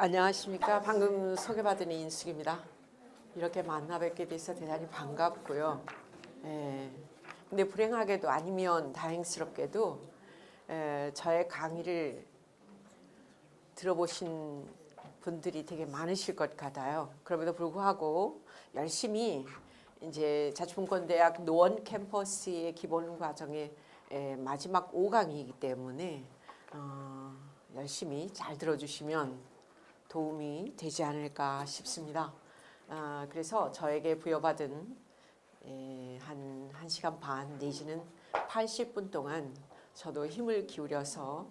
안녕하십니까. 방금 소개받은 인숙입니다. 이렇게 만나 뵙게 돼서 대단히 반갑고요. 근데 불행하게도 아니면 다행스럽게도 저의 강의를 들어보신 분들이 되게 많으실 것 같아요. 그럼에도 불구하고 열심히 이제 자치분권대학 노원 캠퍼스의 기본 과정의 마지막 5강이기 때문에 열심히 잘 들어주시면 도움이 되지 않을까 싶습니다. 그래서 저에게 부여받은 한 1시간 반 내지는 80분 동안 저도 힘을 기울여서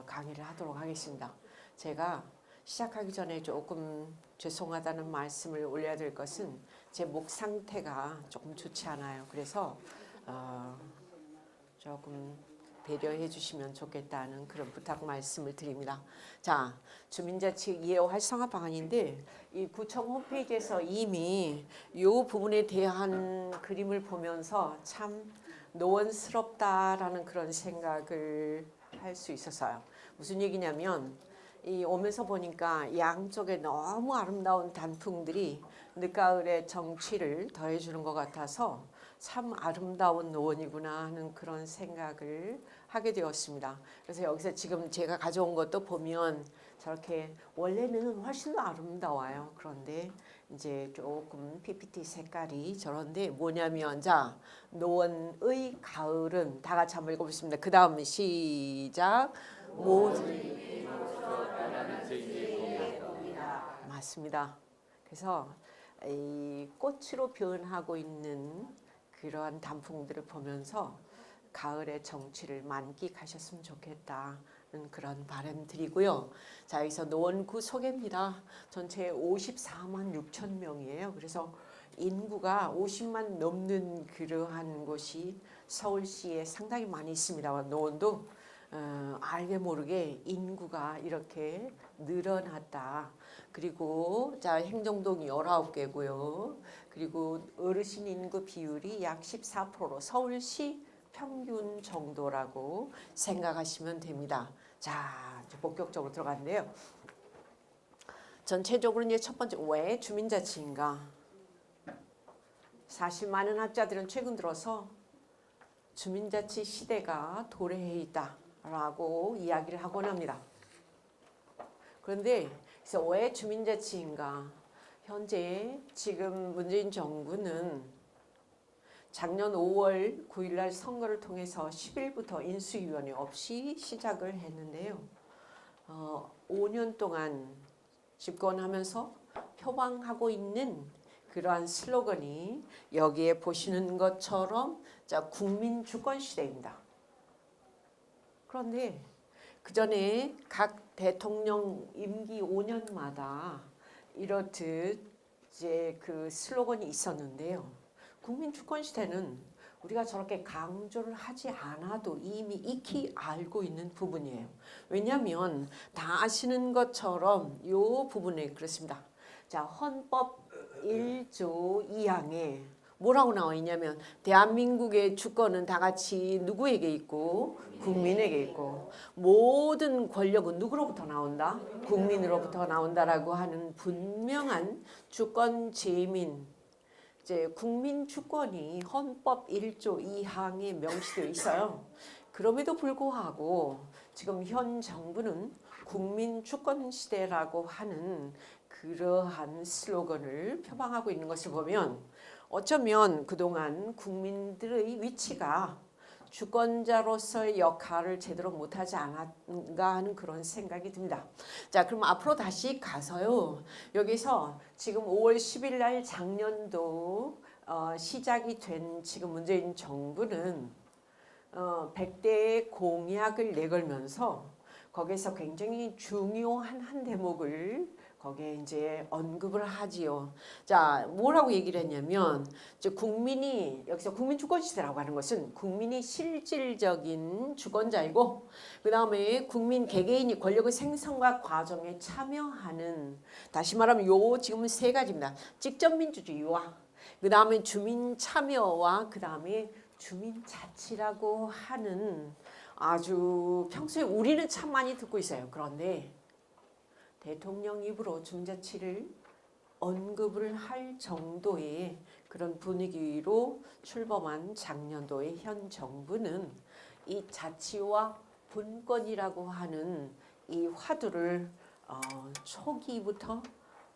강의를 하도록 하겠습니다. 제가 시작하기 전에 조금 죄송하다는 말씀을 올려야 될 것은 제 목 상태가 조금 좋지 않아요. 그래서 조금 배려해 주시면 좋겠다는 그런 부탁 말씀을 드립니다. 자, 주민자치 이해 활성화 방안인데 이 구청 홈페이지에서 이미 이 부분에 대한 그림을 보면서 참 노원스럽다라는 그런 생각을 할 수 있었어요. 무슨 얘기냐면 이 오면서 보니까 양쪽에 너무 아름다운 단풍들이 늦가을의 정취를 더해주는 것 같아서 참 아름다운 노원이구나 하는 그런 생각을 하게 되었습니다. 그래서 여기서 지금 제가 가져온 것도 보면 저렇게 원래는 훨씬 더 아름다워요. 그런데 이제 조금 PPT 색깔이 저런데 뭐냐면 자 노원의 가을은 다 같이 한번 읽어보겠습니다. 그 다음 시작. 맞습니다. 그래서 이 꽃으로 변하고 있는 그러한 단풍들을 보면서 가을의 정취를 만끽하셨으면 좋겠다는 그런 바람 드리고요. 자, 여기서 노원구 소개입니다. 전체 54만 6천 명이에요. 그래서 인구가 50만 넘는 그러한 곳이 서울시에 상당히 많이 있습니다. 노원도 알게 모르게 인구가 이렇게 늘어났다. 그리고 자 행정동이 19개고요. 그리고 어르신 인구 비율이 약 14%로 서울시 평균 정도라고 생각하시면 됩니다. 자, 이제 본격적으로 들어가는데요. 전체적으로 이제 첫 번째 왜 주민자치인가? 사실 많은 학자들은 최근 들어서 주민자치 시대가 도래해 있다라고 이야기를 하곤 합니다. 그런데 그래서 왜 주민자치인가? 현재 지금 문재인 정부는 작년 5월 9일 날 선거를 통해서 10일부터 인수위원회 없이 시작을 했는데요. 5년 동안 집권하면서 표방하고 있는 그러한 슬로건이 여기에 보시는 것처럼 자 국민 주권 시대입니다. 그런데 그 전에 각 대통령 임기 5년마다 이렇듯 이제 그 슬로건이 있었는데요. 국민 주권 시대는 우리가 저렇게 강조를 하지 않아도 이미 익히 알고 있는 부분이에요. 왜냐하면 다 아시는 것처럼 이 부분에 그렇습니다. 자, 헌법 1조 2항에 뭐라고 나와 있냐면 대한민국의 주권은 다 같이 누구에게 있고 국민에게 있고 모든 권력은 누구로부터 나온다? 국민으로부터 나온다라고 하는 분명한 주권 재민 이제 국민 주권이 헌법 1조 2항에 명시되어 있어요. 그럼에도 불구하고 지금 현 정부는 국민 주권 시대라고 하는 그러한 슬로건을 표방하고 있는 것을 보면 어쩌면 그동안 국민들의 위치가 주권자로서의 역할을 제대로 못하지 않았는가 하는 그런 생각이 듭니다. 자, 그럼 앞으로 다시 가서요. 여기서 지금 5월 10일 날 작년도 시작이 된 지금 문재인 정부는 100대의 공약을 내걸면서 거기서 굉장히 중요한 한 대목을 거기에 이제 언급을 하지요. 자, 뭐라고 얘기를 했냐면 이제 국민이 여기서 국민 주권 시대라고 하는 것은 국민이 실질적인 주권자이고 그 다음에 국민 개개인이 권력의 생성과 과정에 참여하는 다시 말하면 요 지금은 세 가지입니다. 직접 민주주의와 그 다음에 주민 참여와 그 다음에 주민 자치라고 하는 아주 평소에 우리는 참 많이 듣고 있어요. 그런데 대통령 입으로 주민자치를 언급을 할 정도의 그런 분위기로 출범한 작년도의 현 정부는 이 자치와 분권이라고 하는 이 화두를 초기부터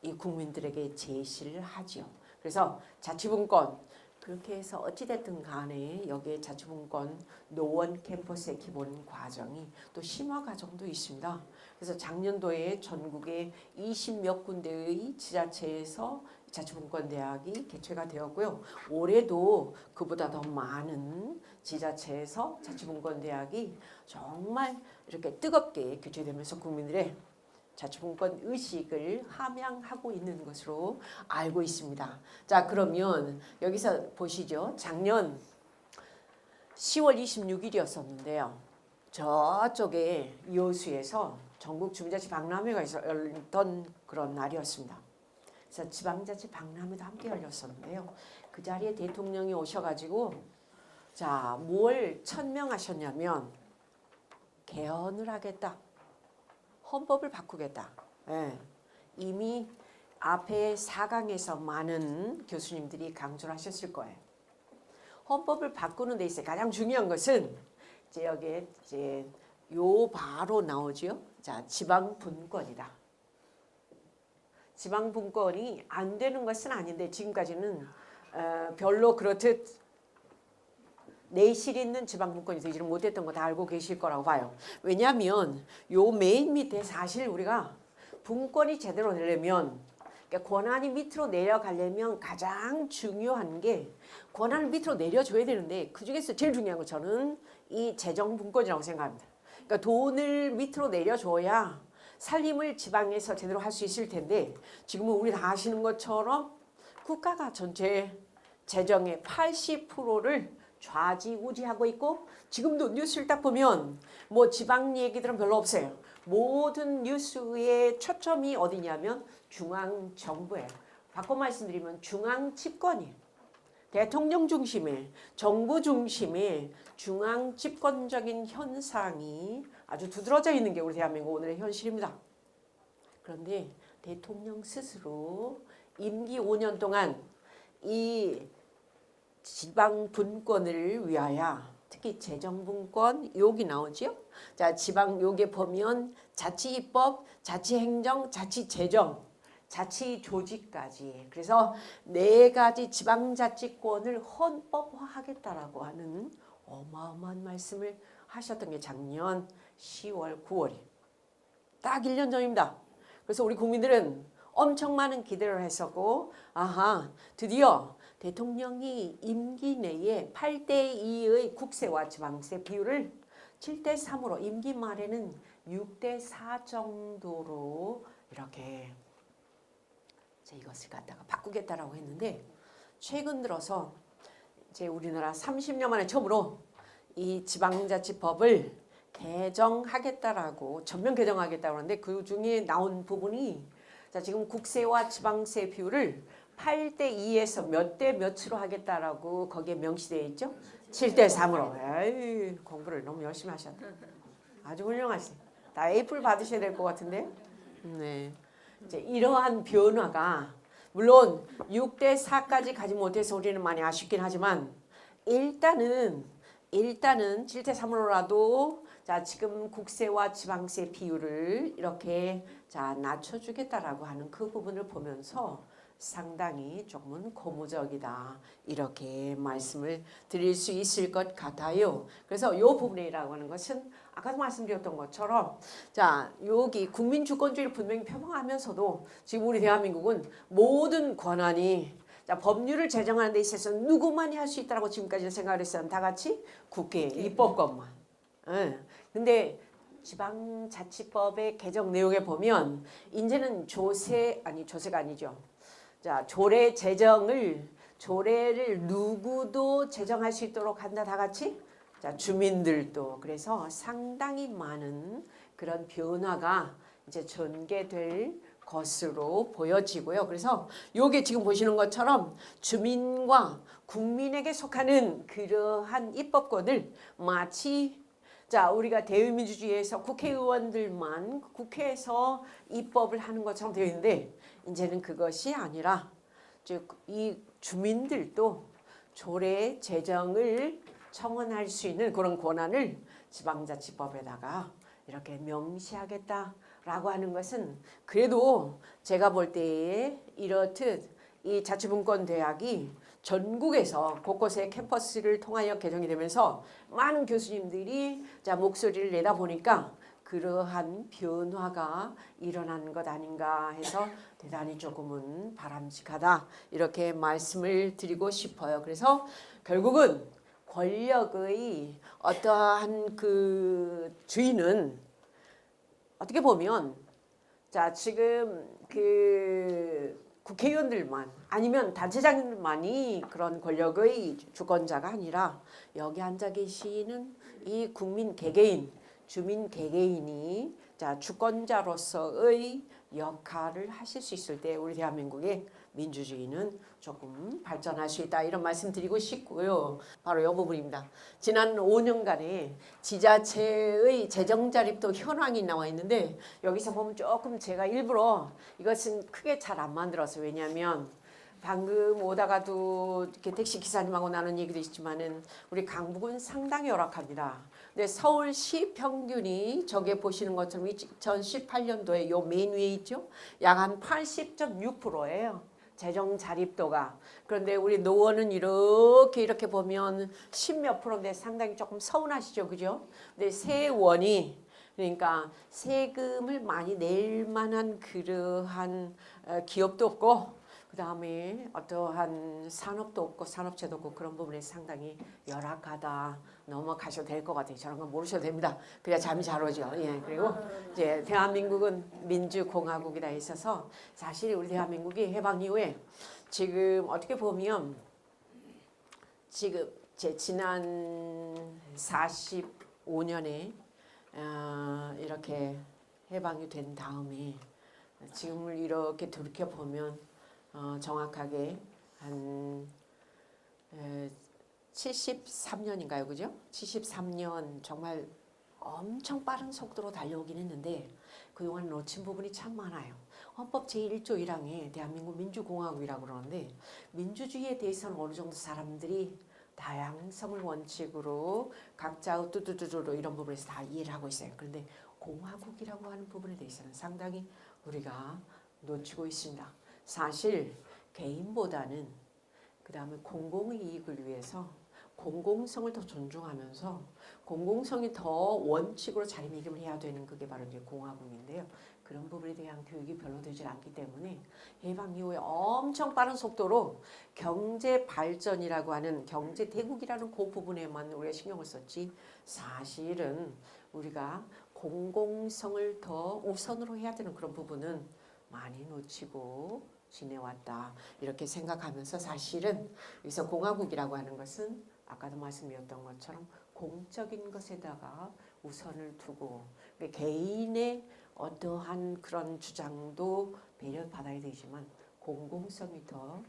이 국민들에게 제시를 하지요. 그래서 자치분권 그렇게 해서 어찌됐든 간에 여기에 자치분권 노원 캠퍼스의 기본 과정이 또 심화 과정도 있습니다. 그래서 작년도에 전국의 20몇 군데의 지자체에서 자치분권 대학이 개최가 되었고요. 올해도 그보다 더 많은 지자체에서 자치분권 대학이 정말 이렇게 뜨겁게 개최되면서 국민들의 자치분권 의식을 함양하고 있는 것으로 알고 있습니다. 자, 그러면 여기서 보시죠. 작년 10월 26일이었었는데요. 저쪽에 여수에서 전국 주민자치 박람회가 열렸던 그런 날이었습니다. 그래서 지방자치 박람회도 함께 열렸었는데요. 그 자리에 대통령이 오셔가지고 자, 뭘 천명하셨냐면 개헌을 하겠다. 헌법을 바꾸겠다. 예. 이미 앞에 4강에서 많은 교수님들이 강조를 하셨을 거예요. 헌법을 바꾸는 데 있어 가장 중요한 것은 이제 여기에 이제 요 바로 나오죠. 자, 지방 분권이다. 지방 분권이 안 되는 것은 아닌데 지금까지는 별로 그렇듯 내실 있는 지방 분권이 되지를 못했던 거 다 알고 계실 거라고 봐요. 왜냐하면 요 메인 밑에 사실 우리가 분권이 제대로 되려면 그러니까 권한이 밑으로 내려가려면 가장 중요한 게 권한을 밑으로 내려줘야 되는데 그 중에서 제일 중요한 건 저는 이 재정 분권이라고 생각합니다. 그러니까 돈을 밑으로 내려줘야 살림을 지방에서 제대로 할 수 있을 텐데 지금은 우리 다 아시는 것처럼 국가가 전체 재정의 80%를 좌지우지하고 있고 지금도 뉴스를 딱 보면 뭐 지방 얘기들은 별로 없어요. 모든 뉴스의 초점이 어디냐면 중앙정부예요. 바꿔 말씀드리면 중앙 집권이에요. 대통령 중심의 정부 중심의 중앙 집권적인 현상이 아주 두드러져 있는 게 우리 대한민국 오늘의 현실입니다. 그런데 대통령 스스로 임기 5년 동안 이 지방 분권을 위하여 특히 재정 분권 여기 나오죠. 자, 지방 여기 보면 자치입법, 자치행정, 자치재정, 자치조직까지 그래서 4가지 지방자치권을 헌법화하겠다라고 하는 어마어마한 말씀을 하셨던 게 작년 10월, 9월이 딱 1년 전입니다. 그래서 우리 국민들은 엄청 많은 기대를 했었고 아하 드디어 대통령이 임기 내에 8대2의 국세와 지방세 비율을 7대3으로 임기 말에는 6대4 정도로 이렇게 이것을 갖다가 바꾸겠다라고 했는데 최근 들어서 이제 우리나라 30년 만에 처음으로 이 지방자치법을 개정하겠다라고 전면 개정하겠다고 하는데 그 중에 나온 부분이 자 지금 국세와 지방세 비율을 8대2에서 몇 대 몇으로 하겠다라고 거기에 명시되어 있죠? 7대3으로. 에이, 공부를 너무 열심히 하셨다. 아주 훌륭하시. 다 A플 받으셔야 될 것 같은데. 네. 이제 이러한 변화가 물론 6대4까지 가지 못해서 우리는 많이 아쉽긴 하지만 일단은 7대3으로라도 자 지금 국세와 지방세 비율을 이렇게 자 낮춰주겠다라고 하는 그 부분을 보면서 상당히 조금은 고무적이다 이렇게 말씀을 드릴 수 있을 것 같아요. 그래서 이 부분이라고 하는 것은 아까도 말씀드렸던 것처럼 자 여기 국민 주권주의를 분명히 표방하면서도 지금 우리 대한민국은 모든 권한이 자 법률을 제정하는 데 있어서 누구만이 할 수 있다라고 지금까지 생각을 했어요. 다 같이 국회 입법권만. 근데 지방자치법의 개정 내용에 보면 이제는 조세가 아니죠. 자, 조례를 누구도 제정할 수 있도록 한다 다 같이. 자, 주민들도 그래서 상당히 많은 그런 변화가 이제 전개될 것으로 보여지고요. 그래서 요게 지금 보시는 것처럼 주민과 국민에게 속하는 그러한 입법권을 마치 자, 우리가 대의민주주의에서 국회의원들만 국회에서 입법을 하는 것처럼 되어 있는데 이제는 그것이 아니라 즉 이 주민들도 조례 제정을 청원할 수 있는 그런 권한을 지방자치법에다가 이렇게 명시하겠다라고 하는 것은 그래도 제가 볼 때에 이렇듯 이 자치분권대학이 전국에서 곳곳에 캠퍼스를 통하여 개정이 되면서 많은 교수님들이 자 목소리를 내다 보니까 그러한 변화가 일어난 것 아닌가 해서 대단히 조금은 바람직하다 이렇게 말씀을 드리고 싶어요. 그래서 결국은 권력의 어떠한 그 주인은 어떻게 보면 자 지금 그 국회의원들만 아니면 단체장들만이 그런 권력의 주권자가 아니라 여기 앉아 계시는 이 국민 개개인, 주민 개개인이 자 주권자로서의 역할을 하실 수 있을 때 우리 대한민국의 민주주의는 조금 발전할 수 있다 이런 말씀 드리고 싶고요. 바로 이 부분입니다. 지난 5년간의 지자체의 재정 자립도 현황이 나와 있는데 여기서 보면 조금 제가 일부러 이것은 크게 잘 안 만들었어요. 왜냐하면 방금 오다가도 이렇게 택시 기사님하고 나눈 얘기도 있지만은 우리 강북은 상당히 열악합니다. 근데 서울시 평균이 저게 보시는 것처럼 2018년도에 요 맨 위에 있죠. 약 한 80.6%예요. 재정 자립도가. 그런데 우리 노원은 이렇게 보면 10몇 %인데 상당히 조금 서운하시죠. 그죠? 근데 세원이 그러니까 세금을 많이 낼 만한 그러한 기업도 없고 그다음에 어떠한 산업도 없고 산업체도 없고 그런 부분에 상당히 열악하다 넘어가셔도 될 것 같아요. 저런 건 모르셔도 됩니다. 그래야 잠이 잘 오죠. 예. 그리고 이제 대한민국은 민주공화국이라 있어서 사실 우리 대한민국이 해방 이후에 지금 어떻게 보면 지금 제 지난 45년에 이렇게 해방이 된 다음에 지금을 이렇게 돌이켜 보면 정확하게 한 73년인가요, 그죠? 73년 정말 엄청 빠른 속도로 달려오긴 했는데 그동안 놓친 부분이 참 많아요. 헌법 제1조 1항에 대한민국 민주공화국이라고 그러는데 민주주의에 대해서는 어느 정도 사람들이 다양성을 원칙으로 각자의 뚜두두두로 이런 부분에서 다 이해를 하고 있어요. 그런데 공화국이라고 하는 부분에 대해서는 상당히 우리가 놓치고 있습니다. 사실 개인보다는 그 다음에 공공의 이익을 위해서 공공성을 더 존중하면서 공공성이 더 원칙으로 자리매김을 해야 되는 그게 바로 이제 공화국인데요. 그런 부분에 대한 교육이 별로 되질 않기 때문에 해방 이후에 엄청 빠른 속도로 경제 발전이라고 하는 경제 대국이라는 그 부분에만 우리가 신경을 썼지 사실은 우리가 공공성을 더 우선으로 해야 되는 그런 부분은 많이 놓치고 지내왔다 이렇게 생각하면서 사실은 여기서 공화국이라고 하는 것은 아까도 말씀드렸던 것처럼 공적인 것에다가 우선을 두고 개인의 어떠한 그런 주장도 배려받아야 되지만 공공성이 더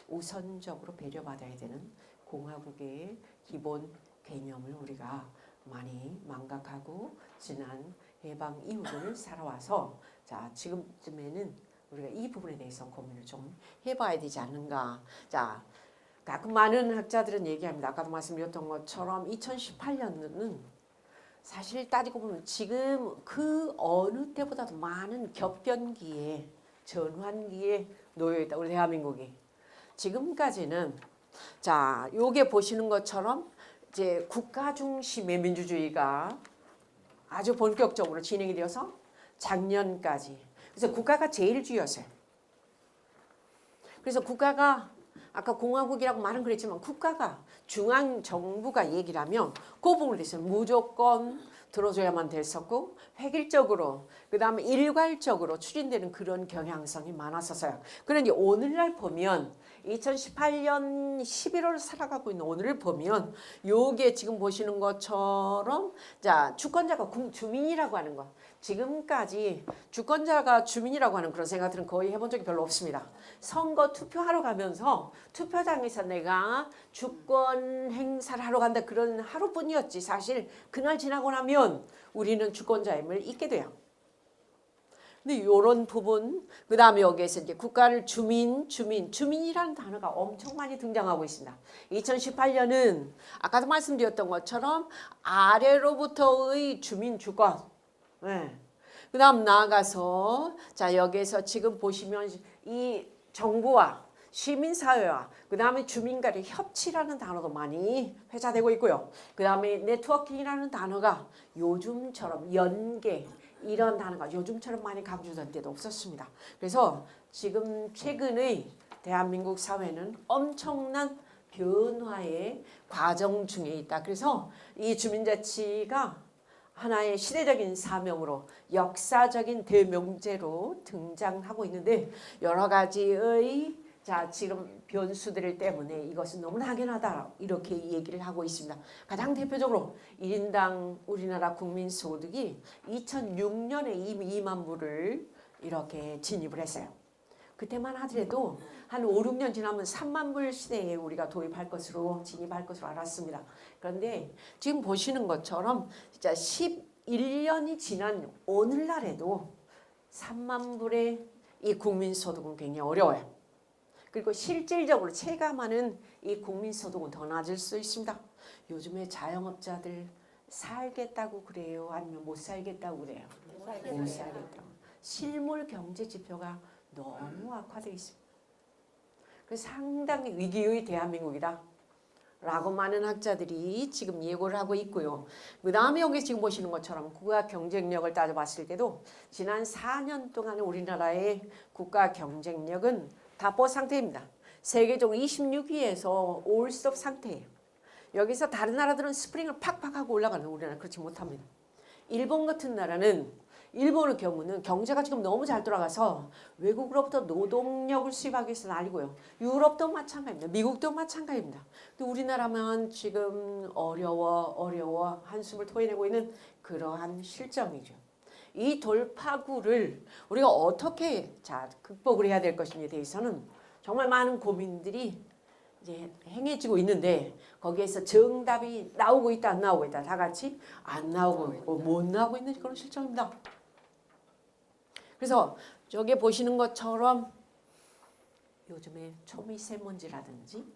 우선적으로 배려받아야 되는 공화국의 기본 개념을 우리가 많이 망각하고 지난 해방 이후를 살아와서 자 지금쯤에는 우리가 이 부분에 대해서 고민을 좀 해봐야 되지 않는가. 자, 가끔 많은 학자들은 얘기합니다. 아까도 말씀드렸던 것처럼 2018년은 사실 따지고 보면 지금 그 어느 때보다도 많은 격변기에 전환기에 놓여있다. 우리 대한민국이. 지금까지는 자, 요게 보시는 것처럼 이제 국가 중심의 민주주의가 아주 본격적으로 진행이 되어서 작년까지 그래서 국가가 제일주의였어요. 그래서 국가가 아까 공화국이라고 말은 그랬지만 국가가 중앙정부가 얘기를 하면 그 부분에 대해서는 무조건 들어줘야만 됐었고 획일적으로 그다음에 일괄적으로 추진되는 그런 경향성이 많았었어요. 그런데 오늘날 보면 2018년 11월 살아가고 있는 오늘을 보면 요게 지금 보시는 것처럼 자 주권자가 주민이라고 하는 거 지금까지 주권자가 주민이라고 하는 그런 생각들은 거의 해본 적이 별로 없습니다. 선거 투표하러 가면서 투표장에서 내가 주권 행사를 하러 간다 그런 하루뿐이었지 사실 그날 지나고 나면 우리는 주권자임을 잊게 돼요. 근데 이런 부분 그 다음에 여기에서 이제 국가를 주민이라는 단어가 엄청 많이 등장하고 있습니다. 2018년은 아까도 말씀드렸던 것처럼 아래로부터의 주민 주권 네. 그 다음 나아가서 자 여기에서 지금 보시면 이 정부와 시민사회와 그 다음에 주민과의 협치라는 단어도 많이 회자되고 있고요. 그 다음에 네트워킹이라는 단어가 요즘처럼 연계 이런 단어가 요즘처럼 많이 강조된 때도 없었습니다. 그래서 지금 최근의 대한민국 사회는 엄청난 변화의 과정 중에 있다. 그래서 이 주민자치가 하나의 시대적인 사명으로 역사적인 대명제로 등장하고 있는데 여러 가지의 자 지금 변수들 때문에 이것은 너무 막연하다 이렇게 얘기를 하고 있습니다. 가장 대표적으로 1인당 우리나라 국민소득이 2006년에 이미 2만 불을 이렇게 진입을 했어요. 그때만 하더라도 한 5, 6년 지나면 3만 불 시대에 우리가 도입할 것으로 진입할 것으로 알았습니다. 그런데 지금 보시는 것처럼 진짜 11년이 지난 오늘날에도 3만 불의 이 국민소득은 굉장히 어려워요. 그리고 실질적으로 체감하는 이 국민소득은 더 낮을 수 있습니다. 요즘에 자영업자들 살겠다고 그래요? 아니면 못 살겠다고 그래요? 못 살겠다고. 실물 경제 지표가 너무 악화되어 있습니다. 그래서 상당히 위기의 대한민국이다 라고 많은 학자들이 지금 예고를 하고 있고요. 그 다음에 여기 지금 보시는 것처럼 국가 경쟁력을 따져봤을 때도 지난 4년 동안 우리나라의 국가 경쟁력은 답보 상태입니다. 세계적으로 26위에서 올스톱 상태예요. 여기서 다른 나라들은 스프링을 팍팍 하고 올라가는 우리나라는 그렇지 못합니다. 일본 같은 나라는 일본의 경우는 경제가 지금 너무 잘 돌아가서 외국으로부터 노동력을 수입하기 위해서 난리고요. 유럽도 마찬가지입니다. 미국도 마찬가지입니다. 근데 우리나라만 지금 어려워 한숨을 토해내고 있는 그러한 실정이죠. 이 돌파구를 우리가 어떻게 극복을 해야 될 것인지에 대해서는 정말 많은 고민들이 이제 행해지고 있는데 거기에서 정답이 나오고 있다 안 나오고 있다 다 같이 안 나오고 있고 못 나오고 있는 그런 실정입니다. 그래서 저기 보시는 것처럼 요즘에 초미세먼지라든지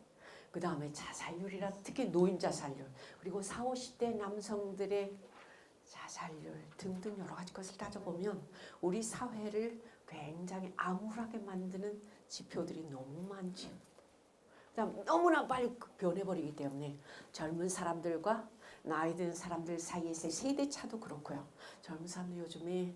그 다음에 자살률이라 특히 노인 자살률 그리고 40, 50대 남성들의 자살률 등등 여러 가지 것을 따져보면 우리 사회를 굉장히 암울하게 만드는 지표들이 너무 많죠. 그다음 너무나 빨리 변해버리기 때문에 젊은 사람들과 나이 든 사람들 사이에서의 세대 차도 그렇고요. 젊은 사람들 요즘에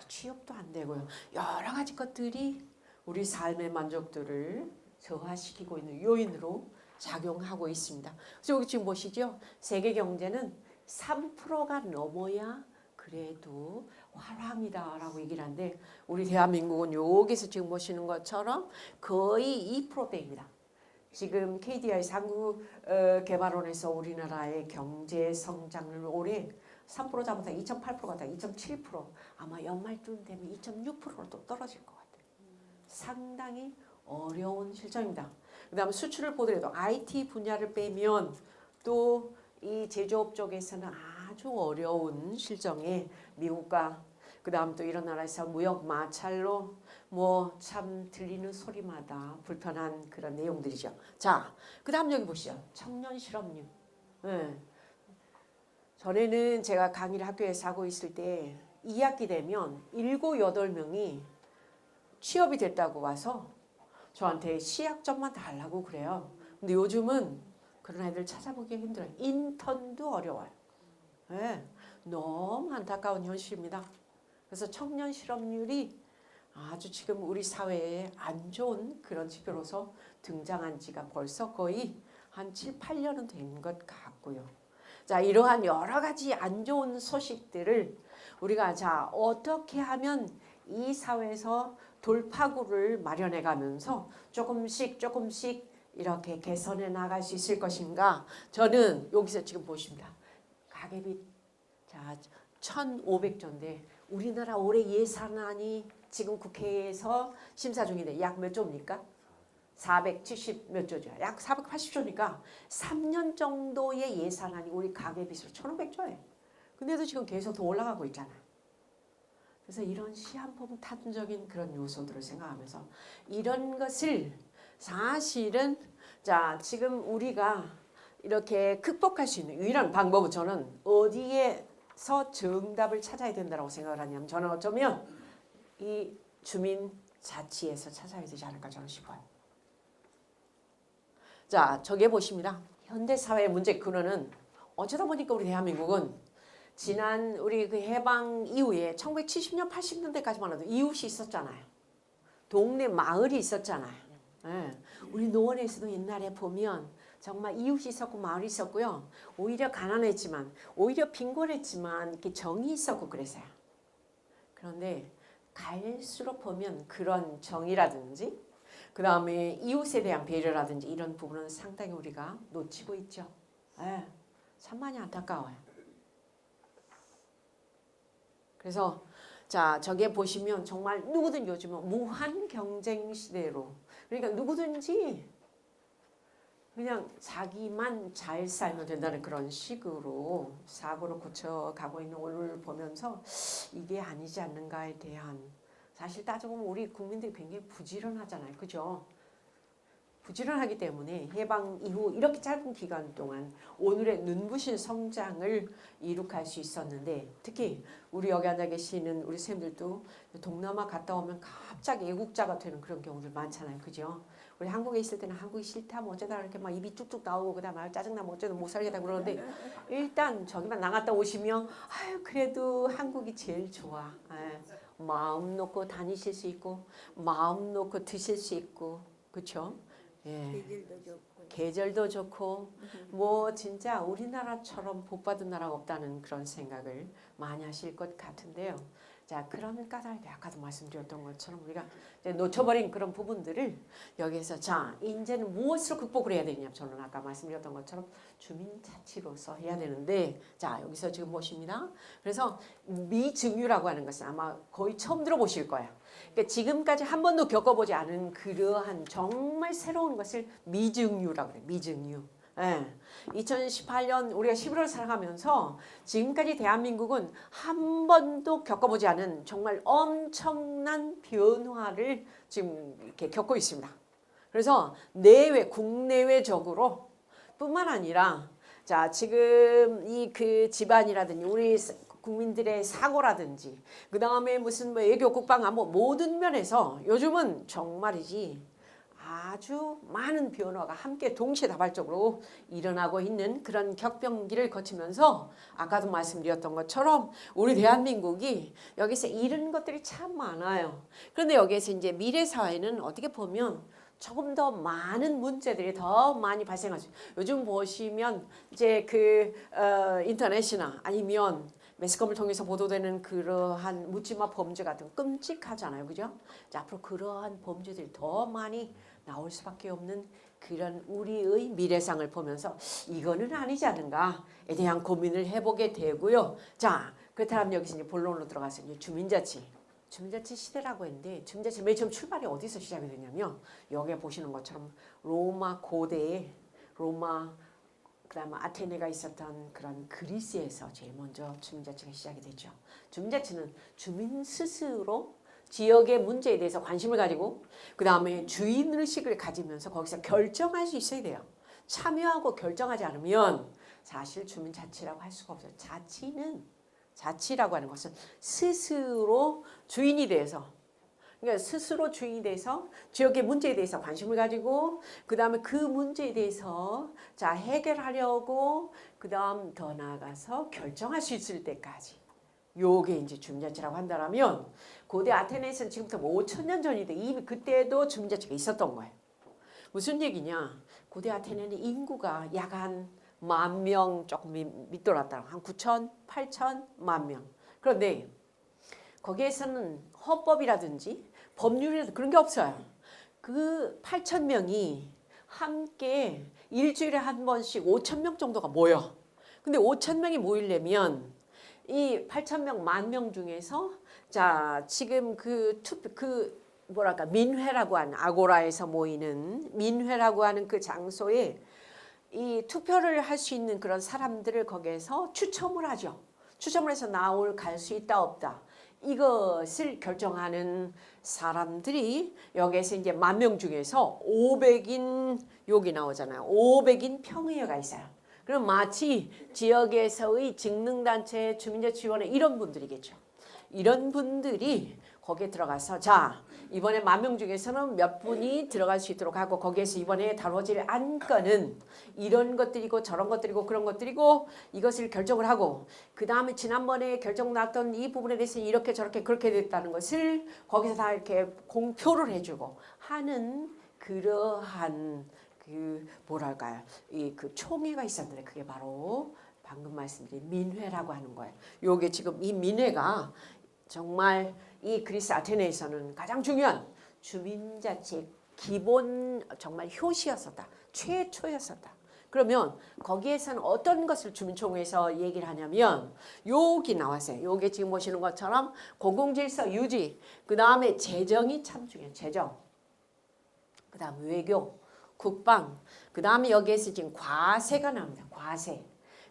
취업도 안 되고요. 여러 가지 것들이 우리 삶의 만족도를 저하시키고 있는 요인으로 작용하고 있습니다. 그래서 여기 지금 보시죠. 세계 경제는 3%가 넘어야 그래도 활황이다라고 얘기를 하는데 우리 대한민국은 여기서 지금 보시는 것처럼 거의 2%대입니다. 지금 KDI 상구개발원에서 우리나라의 경제 성장률 올해 3% 잡았다 2.8% 갔다 2.7% 아마 연말쯤 되면 2.6%로 또 떨어질 것 같아요. 상당히 어려운 실정입니다. 그 다음에 수출을 보더라도 IT 분야를 빼면 또 이 제조업 쪽에서는 아주 어려운 실정에 미국과 그 다음 또 이런 나라에서 무역 마찰로 뭐 참 들리는 소리마다 불편한 그런 내용들이죠. 자, 그 다음 여기 보시죠. 청년 실업률. 네. 전에는 제가 강의를 학교에서 하고 있을 때 2학기 되면 7, 8명이 취업이 됐다고 와서 저한테 시약점만 달라고 그래요. 근데 요즘은 그런 애들 찾아보기 힘들어요. 인턴도 어려워요. 네. 너무 안타까운 현실입니다. 그래서 청년 실업률이 아주 지금 우리 사회에 안 좋은 그런 지표로서 등장한 지가 벌써 거의 한 7, 8년은 된 것 같고요. 자, 이러한 여러 가지 안 좋은 소식들을 우리가 자 어떻게 하면 이 사회에서 돌파구를 마련해 가면서 조금씩 이렇게 개선해 나갈 수 있을 것인가. 저는 여기서 지금 보십니다. 가계비 자 1,500조인데 우리나라 올해 예산안이 지금 국회에서 심사 중인데 약 몇 조입니까? 470 몇 조죠. 약 480조니까 3년 정도의 예산안이 우리 가계비수로 1,500조예요. 근데도 지금 계속 더 올라가고 있잖아. 그래서 이런 시한폭탄적인 그런 요소들을 생각하면서 이런 것을 사실은 자 지금 우리가 이렇게 극복할 수 있는 유일한 방법은 저는 어디에서 정답을 찾아야 된다고 생각을 하냐면 저는 어쩌면 이 주민자치에서 찾아야 되지 않을까 저는 싶어요. 자 저기 보십니다. 현대사회의 문제 근원은 어쩌다 보니까 우리 대한민국은 지난 우리 그 해방 이후에 1970년 80년대까지만 해도 이웃이 있었잖아요. 동네 마을이 있었잖아요. 네. 우리 노원에서도 옛날에 보면 정말 이웃이 있었고 마을이 있었고요. 오히려 가난했지만 오히려 빈곤했지만 이렇게 정이 있었고 그랬어요. 그런데 갈수록 보면 그런 정이라든지 그 다음에 이웃에 대한 배려라든지 이런 부분은 상당히 우리가 놓치고 있죠. 네. 참 많이 안타까워요. 그래서 자 저기에 보시면 정말 누구든 요즘은 무한 경쟁 시대로 그러니까 누구든지 그냥 자기만 잘 살면 된다는 그런 식으로 사고를 고쳐가고 있는 오늘 보면서 이게 아니지 않는가에 대한 사실 따져보면 우리 국민들이 굉장히 부지런하잖아요. 그죠? 부지런하기 때문에 해방 이후 이렇게 짧은 기간 동안 오늘의 눈부신 성장을 이룩할 수 있었는데 특히 우리 여기 앉아 계시는 우리 선생님들도 동남아 갔다 오면 갑자기 애국자가 되는 그런 경우들 많잖아요. 그죠? 우리 한국에 있을 때는 한국이 싫다 뭐 어쩌다 이렇게 막 입이 뚝뚝 나오고 그다음에 짜증나면 어쩌다 못 살겠다 그러는데 일단 저기만 나갔다 오시면 아유 그래도 한국이 제일 좋아. 마음 놓고 다니실 수 있고 마음 놓고 드실 수 있고 그렇죠? 예. 계절도 좋고 뭐 진짜 우리나라처럼 복받은 나라가 없다는 그런 생각을 많이 하실 것 같은데요. 자 그런 까닭에 아까도 말씀드렸던 것처럼 우리가 이제 놓쳐버린 그런 부분들을 여기에서 자 이제는 무엇으로 극복을 해야 되냐 저는 아까 말씀드렸던 것처럼 주민자치로서 해야 되는데 자 여기서 지금 보십니다. 그래서 미증유라고 하는 것은 아마 거의 처음 들어보실 거예요. 그러니까 지금까지 한 번도 겪어보지 않은 그러한 정말 새로운 것을 미증유라고 그래요. 미증유. 예. 2018년 우리가 11월 살아가면서 지금까지 대한민국은 한 번도 겪어보지 않은 정말 엄청난 변화를 지금 이렇게 겪고 있습니다. 그래서 내외, 국내외적으로 뿐만 아니라 자 지금 이 그 집안이라든지 우리 국민들의 사고라든지 그 다음에 무슨 뭐 외교 국방 안보 모든 면에서 요즘은 정말이지 아주 많은 변화가 함께 동시다발적으로 일어나고 있는 그런 격변기를 거치면서 아까도 말씀드렸던 것처럼 우리 대한민국이 여기서 잃은 것들이 참 많아요. 그런데 여기에서 이제 미래 사회는 어떻게 보면 조금 더 많은 문제들이 더 많이 발생하죠. 요즘 보시면 이제 그 인터넷이나 아니면 매스컴을 통해서 보도되는 그러한 묻지마 범죄 같은 끔찍하잖아요. 그죠? 자, 앞으로 그러한 범죄들이 더 많이 나올 수밖에 없는 그런 우리의 미래상을 보면서 이거는 아니지 않은가에 대한 고민을 해보게 되고요. 자, 그렇다면 여기서 이제 본론으로 들어가서 이제 주민자치 시대라고 했는데 주민자치 맨 처음 출발이 어디서 시작이 되냐면 여기에 보시는 것처럼 로마 고대의 로마 그다음에 아테네가 있었던 그런 그리스에서 제일 먼저 주민자치가 시작이 되죠. 주민자치는 주민 스스로 지역의 문제에 대해서 관심을 가지고 그 다음에 주인의식을 가지면서 거기서 결정할 수 있어야 돼요. 참여하고 결정하지 않으면 사실 주민자치라고 할 수가 없어요. 자치라고 하는 것은 스스로 주인이 돼서 그러니까 스스로 주인이 돼서 지역의 문제에 대해서 관심을 가지고 그 다음에 그 문제에 대해서 자 해결하려고 그 다음 더 나아가서 결정할 수 있을 때까지 요게 이제 주민자치라고 한다면 고대 아테네에서는 지금부터 뭐 5,000년 전인데 이미 그때도 주민자치가 있었던 거예요. 무슨 얘기냐? 고대 아테네는 인구가 약 한 10,000명 조금 밑돌았다. 한 9,000, 8,000, 10,000명. 그런데 거기에서는 헌법이라든지 법률이라든지 그런 게 없어요. 그 8,000명이 함께 일주일에 한 번씩 5,000명 정도가 모여. 근데 5,000명이 모이려면 이 8,000명, 10,000명 중에서 자, 지금 뭐랄까 민회라고 하는 아고라에서 모이는 민회라고 하는 그 장소에 이 투표를 할 수 있는 그런 사람들을 거기에서 추첨을 하죠. 추첨을 해서 갈 수 있다 없다. 이것을 결정하는 사람들이 여기에서 이제 10,000명 중에서 500인 여기 나오잖아요. 500인 평의회가 있어요. 그럼 마치 지역에서의 직능단체, 주민자치위원회 이런 분들이겠죠. 이런 분들이 거기에 들어가서 자 이번에 10,000명 중에서는 몇 분이 들어갈 수 있도록 하고 거기에서 이번에 다뤄질 안건은 이런 것들이고 저런 것들이고 그런 것들이고 이것을 결정을 하고 그 다음에 지난번에 결정 났던 이 부분에 대해서 이렇게 저렇게 그렇게 됐다는 것을 거기서 다 이렇게 공표를 해주고 하는 그러한 그 뭐랄까요 이 그 총회가 있었는데 그게 바로 방금 말씀드린 민회라고 하는 거예요. 요게 지금 이 민회가 정말 이 그리스 아테네에서는 가장 중요한 주민자치 기본 정말 효시였었다. 최초였었다. 그러면 거기에서는 어떤 것을 주민총회에서 얘기를 하냐면 여기 나왔어요. 요게 지금 보시는 것처럼 공공질서 유지, 그 다음에 재정이 참 중요해요. 재정, 그 다음 외교, 국방, 그 다음에 여기에서 지금 과세가 나옵니다. 과세.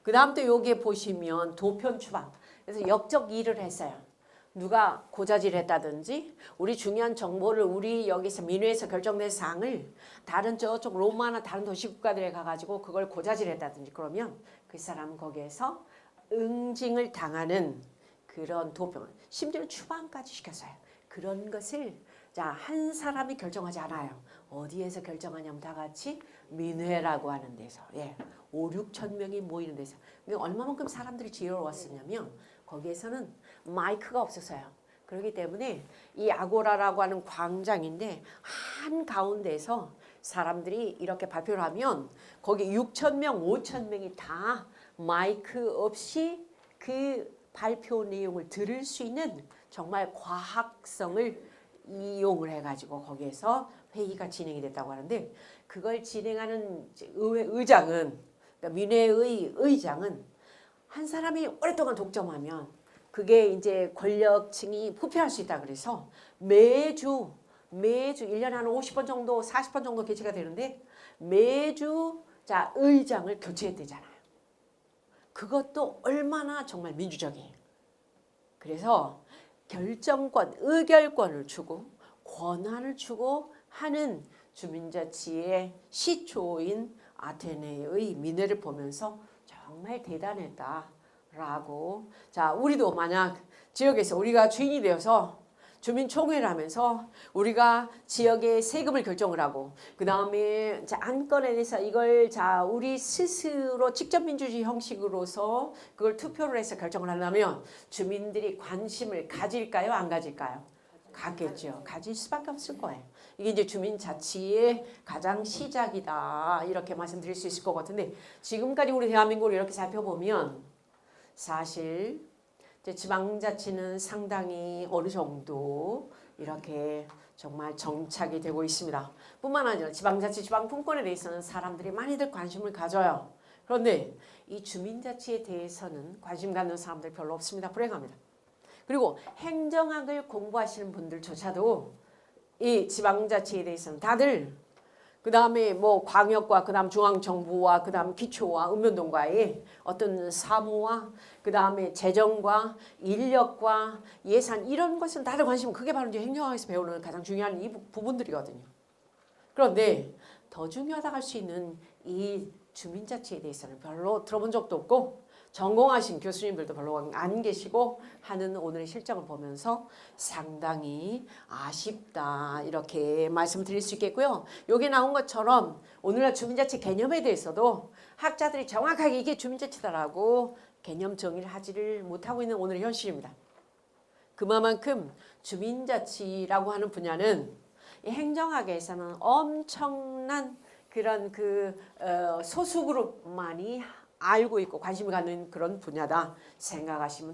그 다음 또 여기에 보시면 도편 추방. 그래서 역적 일을 했어요. 누가 고자질했다든지 우리 중요한 정보를 우리 여기서 민회에서 결정된 사항을 다른 저쪽 로마나 다른 도시국가들에 가가지고 그걸 고자질했다든지 그러면 그 사람은 거기에서 응징을 당하는 그런 도평, 심지어 추방까지 시켰어요. 그런 것을 자, 한 사람이 결정하지 않아요. 어디에서 결정하냐면 다 같이 민회라고 하는 데서 5-6천 명이 모이는 데서 얼마만큼 사람들이 지혜로웠었냐면 거기에서는 마이크가 없었어요. 그렇기 때문에 이 아고라라고 하는 광장인데 한 가운데서 사람들이 이렇게 발표를 하면 거기 6,000명, 5,000명이 다 마이크 없이 그 발표 내용을 들을 수 있는 정말 과학성을 이용을 해가지고 거기에서 회의가 진행이 됐다고 하는데 그걸 진행하는 의장은 그러니까 민회의 의장은 한 사람이 오랫동안 독점하면 그게 이제 권력층이 부패할 수 있다 그래서 매주 1년에 한 50번 정도 40번 정도 개최가 되는데 매주 자 의장을 교체했대잖아요. 그것도 얼마나 정말 민주적이에요. 그래서 결정권, 의결권을 주고 권한을 주고 하는 주민자치의 시초인 아테네의 민회를 보면서 정말 대단했다라고. 자, 우리도 만약 지역에서 우리가 주인이 되어서 주민총회를 하면서 우리가 지역의 세금을 결정을 하고 그 다음에 안건에 대해서 이걸 자 우리 스스로 직접 민주주의 형식으로서 그걸 투표를 해서 결정을 하려면 주민들이 관심을 가질까요? 안 가질까요? 갖겠죠. 가질 수밖에 없을 거예요. 이게 이제 주민자치의 가장 시작이다 이렇게 말씀드릴 수 있을 것 같은데 지금까지 우리 대한민국을 이렇게 살펴보면 사실 지방자치는 상당히 어느 정도 이렇게 정말 정착이 되고 있습니다. 뿐만 아니라 지방자치, 지방분권에 대해서는 사람들이 많이들 관심을 가져요. 그런데 이 주민자치에 대해서는 관심 갖는 사람들 별로 없습니다. 불행합니다. 그리고 행정학을 공부하시는 분들조차도 이 지방자치에 대해서는 다들 그 다음에 뭐 광역과 그 다음 중앙정부와 그 다음 기초와 읍면동과의 어떤 사무와 그 다음에 재정과 인력과 예산 이런 것은 다들 관심 그게 바로 이제 행정학에서 배우는 가장 중요한 이 부분들이거든요. 그런데 더 중요하다고 할 수 있는 이 주민자치에 대해서는 별로 들어본 적도 없고 전공하신 교수님들도 별로 안 계시고 하는 오늘의 실정을 보면서 상당히 아쉽다 이렇게 말씀드릴 수 있겠고요. 여기 나온 것처럼 오늘날 주민자치 개념에 대해서도 학자들이 정확하게 이게 주민자치다라고 개념 정의를 하지를 못하고 있는 오늘의 현실입니다. 그만큼 주민자치라고 하는 분야는 행정학에서는 엄청난 그런 소수그룹만이 알고 있고 관심을 갖는 그런 분야다 생각하시면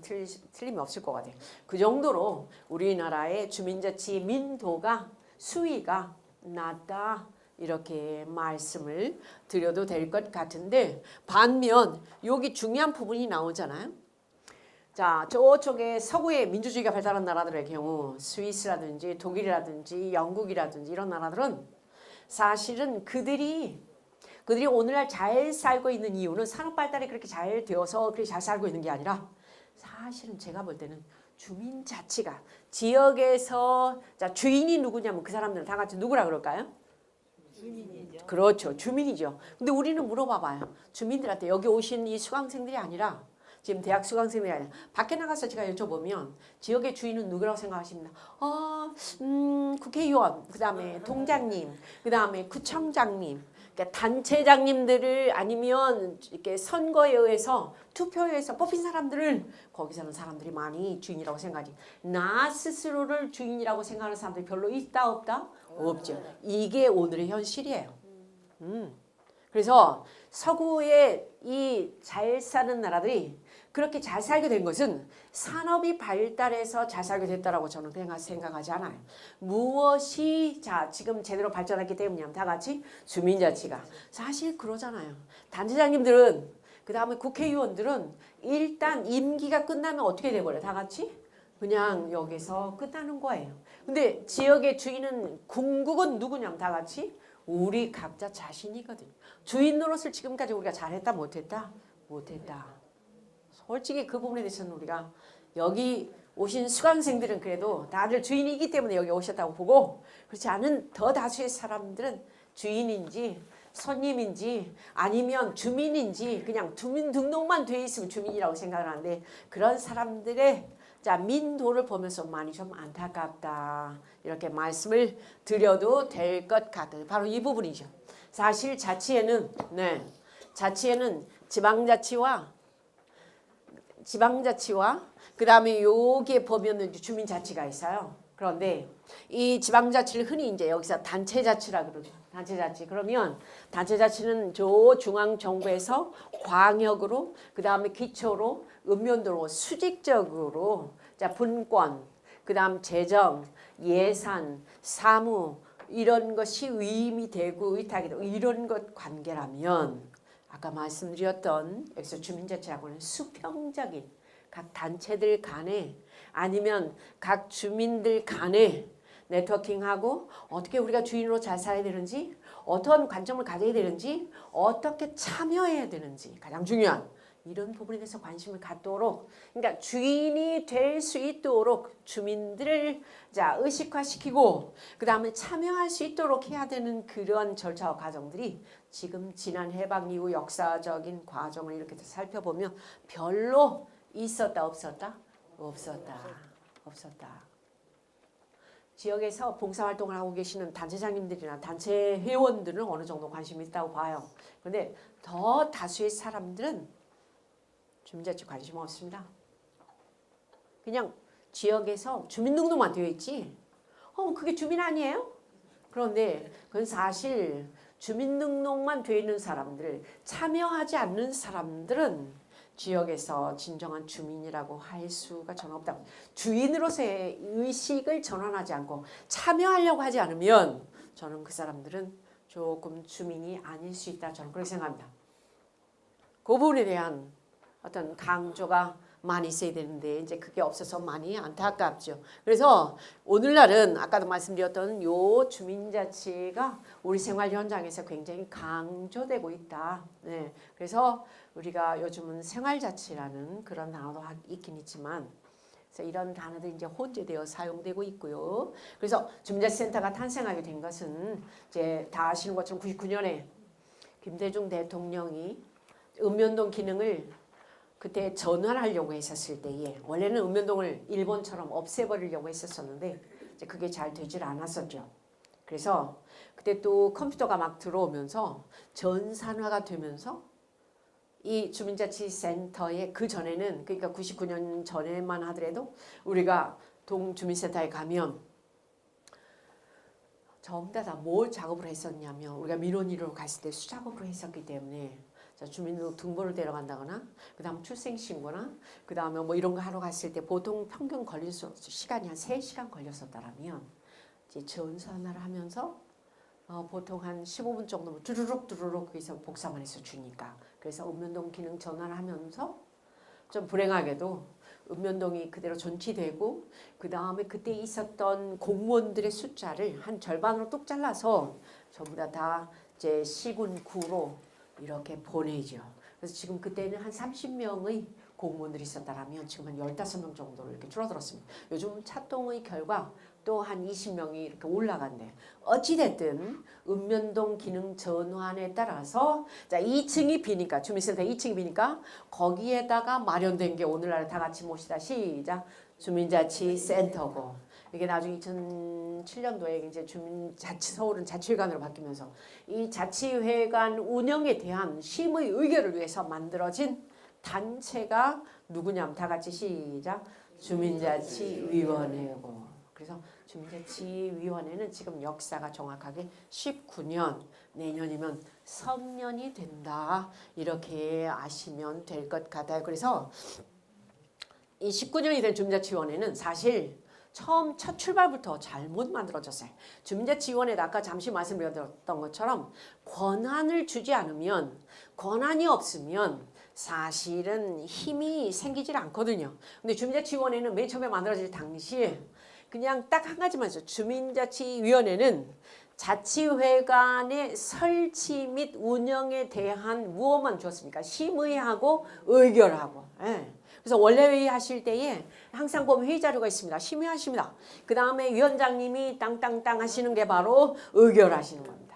틀림이 없을 것 같아요. 그 정도로 우리나라의 주민자치 민도가 수위가 낮다 이렇게 말씀을 드려도 될 것 같은데 반면 여기 중요한 부분이 나오잖아요. 자, 저쪽에 서구의 민주주의가 발달한 나라들의 경우 스위스라든지 독일이라든지 영국이라든지 이런 나라들은 사실은 그들이 오늘날 잘 살고 있는 이유는 산업 발달이 그렇게 잘 되어서 그렇게 잘 살고 있는 게 아니라 사실은 제가 볼 때는 주민 자치가 지역에서 자 주인이 누구냐면 그 사람들은 다 같이 누구라 그럴까요? 주민이죠. 그렇죠. 주민이죠. 근데 우리는 물어봐봐요. 주민들한테 여기 오신 이 수강생들이 아니라 지금 대학 수강생들이 아니라 밖에 나가서 제가 여쭤보면 지역의 주인은 누구라고 생각하십니까? 국회의원, 그 다음에 동장님, 그 다음에 구청장님, 그러니까 단체장님들을 아니면 이렇게 선거에 의해서 투표에 의해서 뽑힌 사람들을 거기서는 사람들이 많이 주인이라고 생각하지. 나 스스로를 주인이라고 생각하는 사람들이 별로 있다 없다? 없죠. 이게 오늘의 현실이에요. 그래서 서구의 이 잘 사는 나라들이 그렇게 잘 살게 된 것은 산업이 발달해서 잘 살게 됐다라고 저는 생각하지 않아요. 무엇이 자 지금 제대로 발전했기 때문이냐면 다 같이 주민자치가 사실 그러잖아요. 단체장님들은 그 다음에 국회의원들은 일단 임기가 끝나면 어떻게 돼버려요? 다 같이 그냥 여기서 끝나는 거예요. 근데 지역의 주인은 궁극은 누구냐면 다 같이 우리 각자 자신이거든요. 주인 노릇을 지금까지 우리가 잘했다 못했다? 못했다. 솔직히 그 부분에 대해서는 우리가 여기 오신 수강생들은 그래도 다들 주인이기 때문에 여기 오셨다고 보고 그렇지 않은 더 다수의 사람들은 주인인지 손님인지 아니면 주민인지 그냥 주민등록만 돼 있으면 주민이라고 생각을 하는데 그런 사람들의 자 민도를 보면서 많이 좀 안타깝다 이렇게 말씀을 드려도 될 것 같아요. 바로 이 부분이죠. 사실 자치에는 지방자치와 그 다음에 여기에 보면은 주민자치가 있어요. 그런데 이 지방자치를 흔히 이제 여기서 단체자치라 그러죠. 단체자치. 그러면 단체자치는 저 중앙정부에서 광역으로 그 다음에 기초로 읍면도로 수직적으로 자 분권 그 다음 재정 예산 사무 이런 것이 위임이 되고 의탁이 되고 이런 것 관계라면 아까 말씀드렸던 여기서 주민자치라고는 수평적인 각 단체들 간에 아니면 각 주민들 간에 네트워킹하고 어떻게 우리가 주인으로 잘 살아야 되는지 어떤 관점을 가져야 되는지 어떻게 참여해야 되는지 가장 중요한 이런 부분에 대해서 관심을 갖도록 그러니까 주인이 될 수 있도록 주민들을 자 의식화시키고 그 다음에 참여할 수 있도록 해야 되는 그런 절차와 과정들이 지금 지난 해방 이후 역사적인 과정을 이렇게 살펴보면 별로 있었다 없었다? 없었다. 지역에서 봉사활동을 하고 계시는 단체장님들이나 단체 회원들은 어느 정도 관심이 있다고 봐요. 그런데 더 다수의 사람들은 주민자치 관심 없습니다. 그냥 지역에서 주민등록만 되어 있지. 그게 주민 아니에요? 그런데 그건 사실 주민등록만 되어 있는 사람들, 참여하지 않는 사람들은 지역에서 진정한 주민이라고 할 수가 저는 없다. 주인으로서의 의식을 전환하지 않고 참여하려고 하지 않으면 저는 그 사람들은 조금 주민이 아닐 수 있다. 저는 그렇게 생각합니다. 그 부분에 대한 어떤 강조가 많이 있어야 되는데 이제 그게 없어서 많이 안타깝죠. 그래서 오늘날은 아까도 말씀드렸던 요 주민자치가 우리 생활 현장에서 굉장히 강조되고 있다. 네. 그래서 우리가 요즘은 생활자치라는 그런 단어도 있긴 있지만 그래서 이런 단어들이 이제 혼재되어 사용되고 있고요. 그래서 주민자치센터가 탄생하게 된 것은 이제 다 아시는 것처럼 99년에 김대중 대통령이 읍면동 기능을 그때 전환하려고 했었을 때에 원래는 읍면동을 일본처럼 없애버리려고 했었는데 이제 그게 잘 되질 않았었죠. 그래서 그때 또 컴퓨터가 막 들어오면서 전산화가 되면서 이 주민자치센터에 그 전에는 그러니까 99년 전에만 하더라도 우리가 동주민센터에 가면 전부 다 뭘 작업을 했었냐면 우리가 민원인으로 갔을 때 수작업으로 했었기 때문에 주민등록 등본을 데려간다거나 그 다음 출생신고나 그 다음에 뭐 이런 거 하러 갔을 때 보통 평균 걸린 시간이 한 3시간 걸렸었다라면 이제 전산화를 하면서 보통 한 15분 정도면 두루룩 거기서 복사만 해서 주니까 그래서 읍면동 기능 전환을 하면서 좀 불행하게도 읍면동이 그대로 존치되고 그 다음에 그때 있었던 공무원들의 숫자를 한 절반으로 뚝 잘라서 전부 다 이제 시군구로 이렇게 보내죠. 그래서 지금 그때는 한 30명의 공무원들이 있었다라면 지금 한 15명 정도로 이렇게 줄어들었습니다. 요즘 차동의 결과 또 한 20명이 이렇게 올라간대. 어찌됐든 읍면동 기능 전환에 따라서 자 2층이 비니까 주민센터 2층이 비니까 거기에다가 마련된 게 오늘날 다 같이 모시다 시작 주민자치센터고 이게 나중에 2007년도에 이제 서울은 자치회관으로 바뀌면서 이 자치회관 운영에 대한 심의 의결을 위해서 만들어진 단체가 누구냐면 다 같이 시작 주민자치위원회고 그래서 주민자치위원회는 지금 역사가 정확하게 19년 내년이면 성년이 된다 이렇게 아시면 될 것 같아요. 그래서 이 19년이 된 주민자치위원회는 사실 첫 출발부터 잘못 만들어졌어요. 주민자치위원회는 아까 잠시 말씀드렸던 것처럼 권한을 주지 않으면 권한이 없으면 사실은 힘이 생기질 않거든요. 근데 주민자치위원회는 맨 처음에 만들어질 당시에 그냥 딱 한 가지만 있어요. 주민자치위원회는 자치회관의 설치 및 운영에 대한 무엇만 주었습니까? 심의하고 의결하고. 예. 그래서 원래 회의 하실 때에 항상 보면 회의 자료가 있습니다. 심의하십니다. 그 다음에 위원장님이 땅땅땅 하시는 게 바로 의결하시는 겁니다.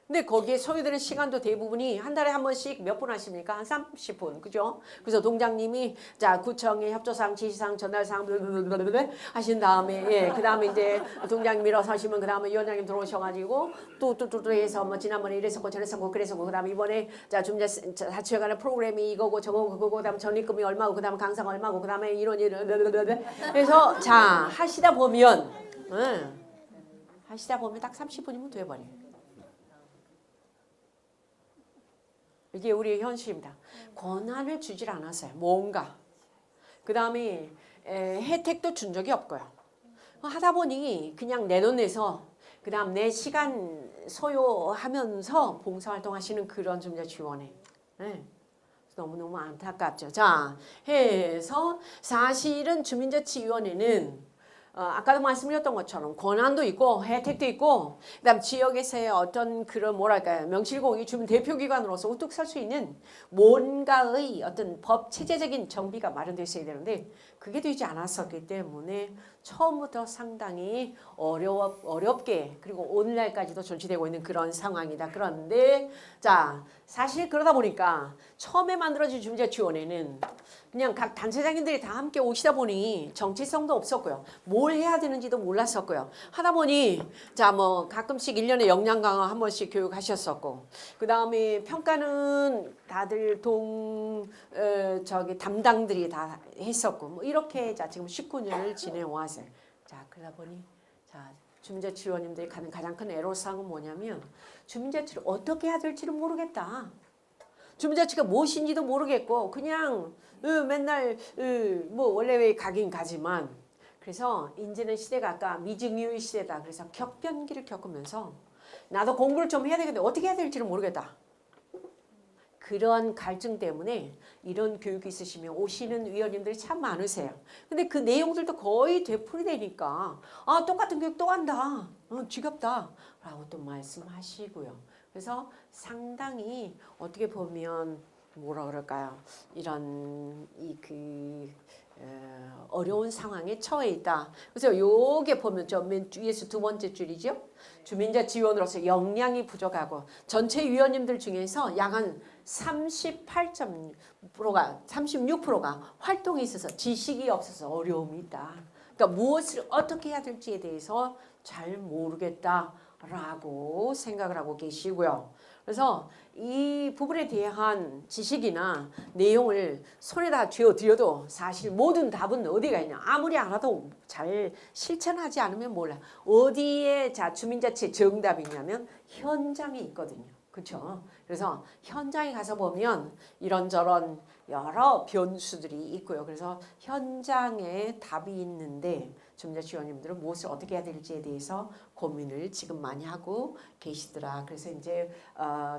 근데 거기에 소요되는 시간도 대부분이 한 달에 한 번씩 몇 분 하십니까? 한 30분. 그죠? 그래서 동장님이 자 구청의 협조사항, 지시사항, 전달사항 하신 다음에 예, 그 다음에 이제 동장님 일어서시면 그 다음에 위원장님 들어오셔가지고 또 해서 뭐 지난번에 이랬었고 저랬었고 그랬었고 그 다음에 이번에 자 자치회관의 프로그램이 이거고 저거고 그거고 그 다음에 전입금이 얼마고 그 다음에 강사가 얼마고 그 다음에 이런 그래서 자 하시다 보면 딱 30분이면 돼버려요. 이게 우리의 현실입니다. 권한을 주질 않았어요. 뭔가. 그 다음에 혜택도 준 적이 없고요. 하다 보니 그냥 내 돈 내서 그 다음 내 시간 소요하면서 봉사활동 하시는 그런 주민자치위원회. 네. 너무너무 안타깝죠. 자, 해서 사실은 주민자치위원회는 아까도 말씀드렸던 것처럼 권한도 있고 혜택도 있고 그다음 지역에서의 어떤 그런 뭐랄까요 명실공히 주민 대표기관으로서 우뚝 설 수 있는 뭔가의 어떤 법 체제적인 정비가 마련되어 있어야 되는데 그게 되지 않았었기 때문에 처음부터 상당히 어렵게 그리고 오늘날까지도 존치되고 있는 그런 상황이다. 그런데 자 사실 그러다 보니까 처음에 만들어진 주민자치위원회는 그냥 각 단체장님들이 다 함께 오시다 보니 정체성도 없었고요. 뭘 해야 되는지도 몰랐었고요. 하다 보니 자 뭐 가끔씩 1년에 역량 강화 한 번씩 교육하셨었고 그 다음에 평가는 다들 담당들이 다 했었고 뭐 이렇게 자 지금 19년을 지내왔어요. 자 그러다 보니 자 주민자치위원님들이 가는 가장 큰 애로사항은 뭐냐면 주민자치를 어떻게 해야 될지를 모르겠다. 주민자치가 무엇인지도 모르겠고 그냥 맨날 뭐 원래 왜 가긴 가지만 그래서 이제는 시대가 아까 미증유의 시대다. 그래서 격변기를 겪으면서 나도 공부를 좀 해야 되겠는데 어떻게 해야 될지를 모르겠다. 그런 갈증 때문에 이런 교육이 있으시면 오시는 위원님들이 참 많으세요. 근데 그 내용들도 거의 되풀이되니까 아 똑같은 교육 또 한다. 지겹다. 라고 또 말씀하시고요. 그래서 상당히 어떻게 보면 뭐라 그럴까요? 이런 어려운 상황에 처해 있다. 그래서 요게 보면 맨 위에서 두 번째 줄이죠. 주민자치위원으로서 역량이 부족하고 전체 위원님들 중에서 약 한 36%가 활동에 있어서 지식이 없어서 어려움이 있다. 그러니까 무엇을 어떻게 해야 될지에 대해서 잘 모르겠다라고 생각을 하고 계시고요. 그래서 이 부분에 대한 지식이나 내용을 손에다 쥐어드려도 사실 모든 답은 어디가 있냐. 아무리 알아도 잘 실천하지 않으면 몰라. 어디에 자 주민자치 정답이 있냐면 현장에 있거든요. 그렇죠? 그래서 현장에 가서 보면 이런저런 여러 변수들이 있고요. 그래서 현장에 답이 있는데 주민자치위원님들은 무엇을 어떻게 해야 될지에 대해서 고민을 지금 많이 하고 계시더라. 그래서 이제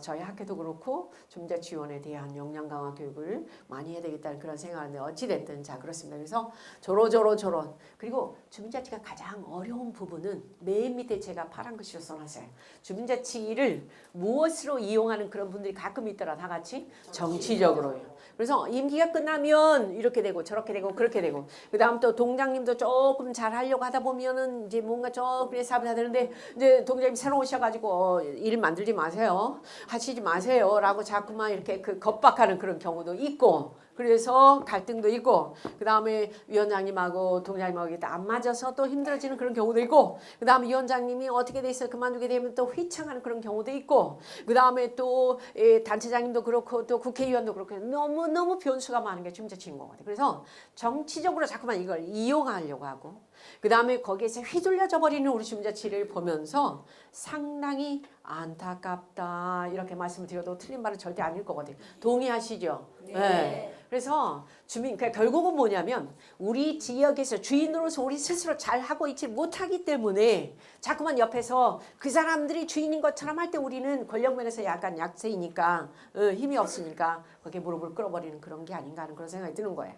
저희 학교도 그렇고 주민자치위원에 대한 역량 강화 교육을 많이 해야 되겠다는 그런 생각인데 어찌 됐든 자 그렇습니다. 그래서 저런 그리고 주민자치가 가장 어려운 부분은 맨 밑에 제가 파란 글씨로 써놨어요. 주민자치를 무엇으로 이용하는 그런 분들이 가끔 있더라. 다 같이 정치적으로요. 그래서 임기가 끝나면 이렇게 되고 저렇게 되고 그렇게 되고 그 다음 또 동장님도 조금 잘 하려고 하다 보면은 이제 뭔가 조금 사업이 다 되는데 이제 동장님 새로 오셔가지고 일 만들지 마세요. 하시지 마세요. 라고 자꾸만 이렇게 그 겁박하는 그런 경우도 있고 그래서 갈등도 있고 그 다음에 위원장님하고 동장님하고 안 맞아서 또 힘들어지는 그런 경우도 있고 그 다음에 위원장님이 어떻게 돼 있어 그만두게 되면 또 휘청하는 그런 경우도 있고 그 다음에 또 단체장님도 그렇고 또 국회의원도 그렇고 너무 변수가 많은 게 주민자치인 것 같아요. 그래서 정치적으로 자꾸만 이걸 이용하려고 하고 그 다음에 거기에서 휘둘려져 버리는 우리 주민자치를 보면서 상당히 안타깝다 이렇게 말씀을 드려도 틀린 말은 절대 아닐 거거든요. 동의하시죠? 네. 그래서 그러니까 결국은 뭐냐면 우리 지역에서 주인으로서 우리 스스로 잘 하고 있지 못하기 때문에 자꾸만 옆에서 그 사람들이 주인인 것처럼 할 때 우리는 권력면에서 약간 약세이니까 힘이 없으니까 거기에 무릎을 꿇어버리는 그런 게 아닌가 하는 그런 생각이 드는 거예요.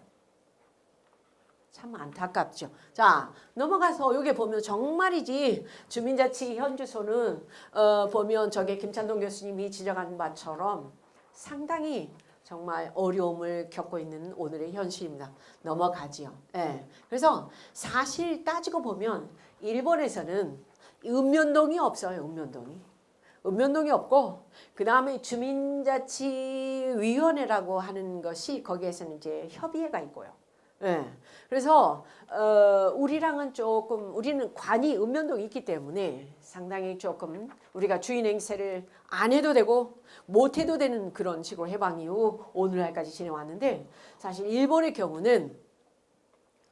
참 안타깝죠. 자 넘어가서 여기 보면 정말이지 주민자치 현주소는 보면 저게 김찬동 교수님이 지적한 바처럼 상당히 정말 어려움을 겪고 있는 오늘의 현실입니다. 넘어가지요. 예. 그래서 사실 따지고 보면 일본에서는 읍면동이 없어요. 읍면동이 없고 그 다음에 주민자치위원회라고 하는 것이 거기에서는 이제 협의회가 있고요. 예. 그래서 우리랑은 조금 우리는 관이 읍면동이 있기 때문에 상당히 조금 우리가 주인 행세를 안 해도 되고 못 해도 되는 그런 식으로 해방 이후 오늘날까지 지내왔는데 사실 일본의 경우는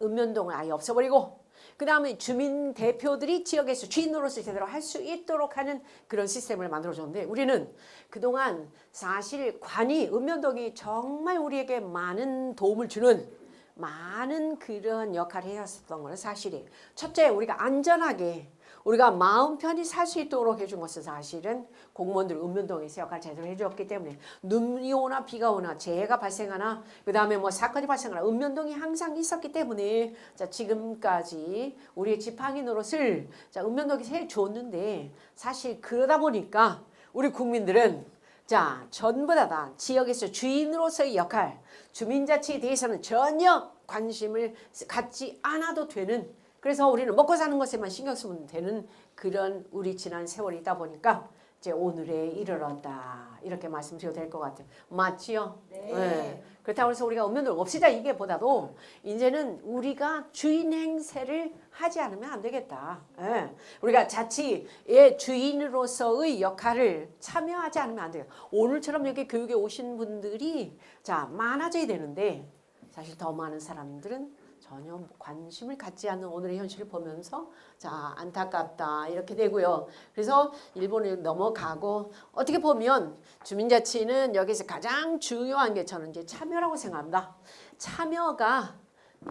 읍면동을 아예 없애버리고 그 다음에 주민 대표들이 지역에서 주인으로서 제대로 할 수 있도록 하는 그런 시스템을 만들어줬는데 우리는 그동안 사실 관이 읍면동이 정말 우리에게 많은 도움을 주는 많은 그런 역할을 해왔었던 거는 사실이에요. 첫째, 우리가 안전하게 우리가 마음 편히 살 수 있도록 해준 것은 사실은 공무원들 읍면동에서 역할을 제대로 해줬기 때문에 눈이 오나 비가 오나 재해가 발생하나 그 다음에 뭐 사건이 발생하나 읍면동이 항상 있었기 때문에 자 지금까지 우리의 지팡이 노릇을 자 읍면동이 해줬는데 사실 그러다 보니까 우리 국민들은 자 전부 다 지역에서 주인으로서의 역할 주민자치에 대해서는 전혀 관심을 갖지 않아도 되는 그래서 우리는 먹고 사는 것에만 신경 쓰면 되는 그런 우리 지난 세월이 있다 보니까 이제 오늘에 이르렀다 이렇게 말씀드려도 될 것 같아요. 맞지요? 네. 그렇다고 해서 우리가 읍면동 없애자 이게 보다도 이제는 우리가 주인 행세를 하지 않으면 안 되겠다. 네. 우리가 자치의 주인으로서의 역할을 참여하지 않으면 안 돼요. 오늘처럼 여기 교육에 오신 분들이 자 많아져야 되는데 사실 더 많은 사람들은 전혀 관심을 갖지 않는 오늘의 현실을 보면서 자 안타깝다 이렇게 되고요. 그래서 일본에 넘어가고 어떻게 보면 주민자치는 여기서 가장 중요한 게 저는 이제 참여라고 생각합니다. 참여가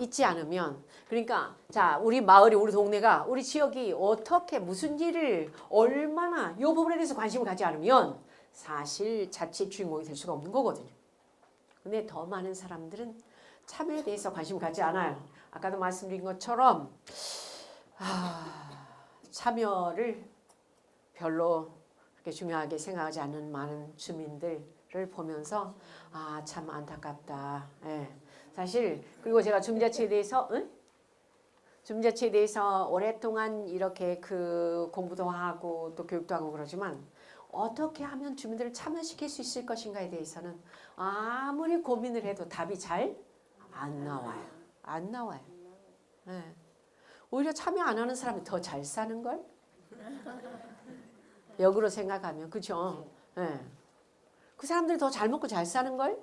있지 않으면 그러니까 자 우리 마을이 우리 동네가 우리 지역이 어떻게 무슨 일을 얼마나 이 부분에 대해서 관심을 갖지 않으면 사실 자치 주인공이 될 수가 없는 거거든요. 근데 더 많은 사람들은 참여에 대해서 관심을 갖지 않아요. 아까도 말씀드린 것처럼 참여를 별로 그렇게 중요하게 생각하지 않는 많은 주민들을 보면서 참 안타깝다. 예. 사실 그리고 제가 주민자치에 대해서 주민자치에 대해서 오랫동안 이렇게 그 공부도 하고 또 교육도 하고 그러지만 어떻게 하면 주민들을 참여시킬 수 있을 것인가에 대해서는 아무리 고민을 해도 답이 잘 안 나와요. 안 나와요. 네. 오히려 참여 안 하는 사람이 더 잘 사는 걸? 역으로 생각하면 그죠? 그 사람들이 더 잘 먹고 잘 사는 걸?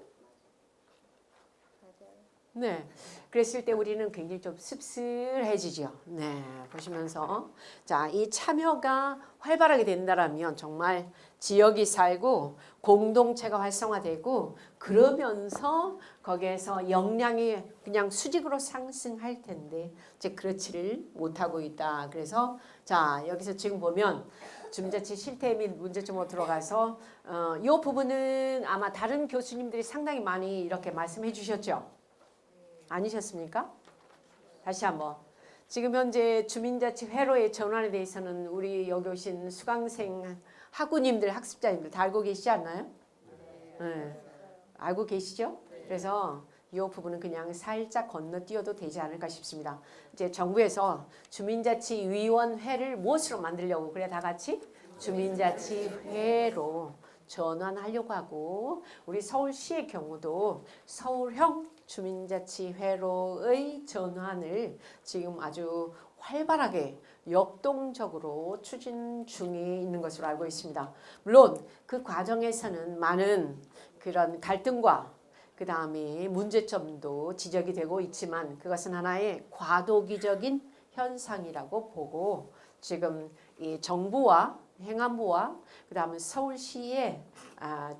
네. 그랬을 때 우리는 굉장히 좀 씁쓸해지죠. 네. 보시면서. 자, 이 참여가 활발하게 된다라면 정말 지역이 살고 공동체가 활성화되고 그러면서 거기에서 역량이 그냥 수직으로 상승할 텐데 이제 그렇지를 못하고 있다. 그래서 자, 여기서 지금 보면 주민자치 실태 및 문제점으로 들어가서 이 부분은 아마 다른 교수님들이 상당히 많이 이렇게 말씀해 주셨죠. 아니셨습니까? 다시 한번. 지금 현재 주민자치 회로의 전환에 대해서는 우리 여기 오신 수강생 학우님들 학습자님들 다 알고 계시지 않나요? 네. 알고 계시죠? 그래서 이 부분은 그냥 살짝 건너뛰어도 되지 않을까 싶습니다. 이제 정부에서 주민자치위원회를 무엇으로 만들려고 그래 다 같이 주민자치회로 전환하려고 하고 우리 서울시의 경우도 서울형 주민자치회로의 전환을 지금 아주 활발하게 역동적으로 추진 중에 있는 것으로 알고 있습니다. 물론 그 과정에서는 많은 그런 갈등과 그 다음에 문제점도 지적이 되고 있지만 그것은 하나의 과도기적인 현상이라고 보고 지금 이 정부와 행안부와 그 다음에 서울시의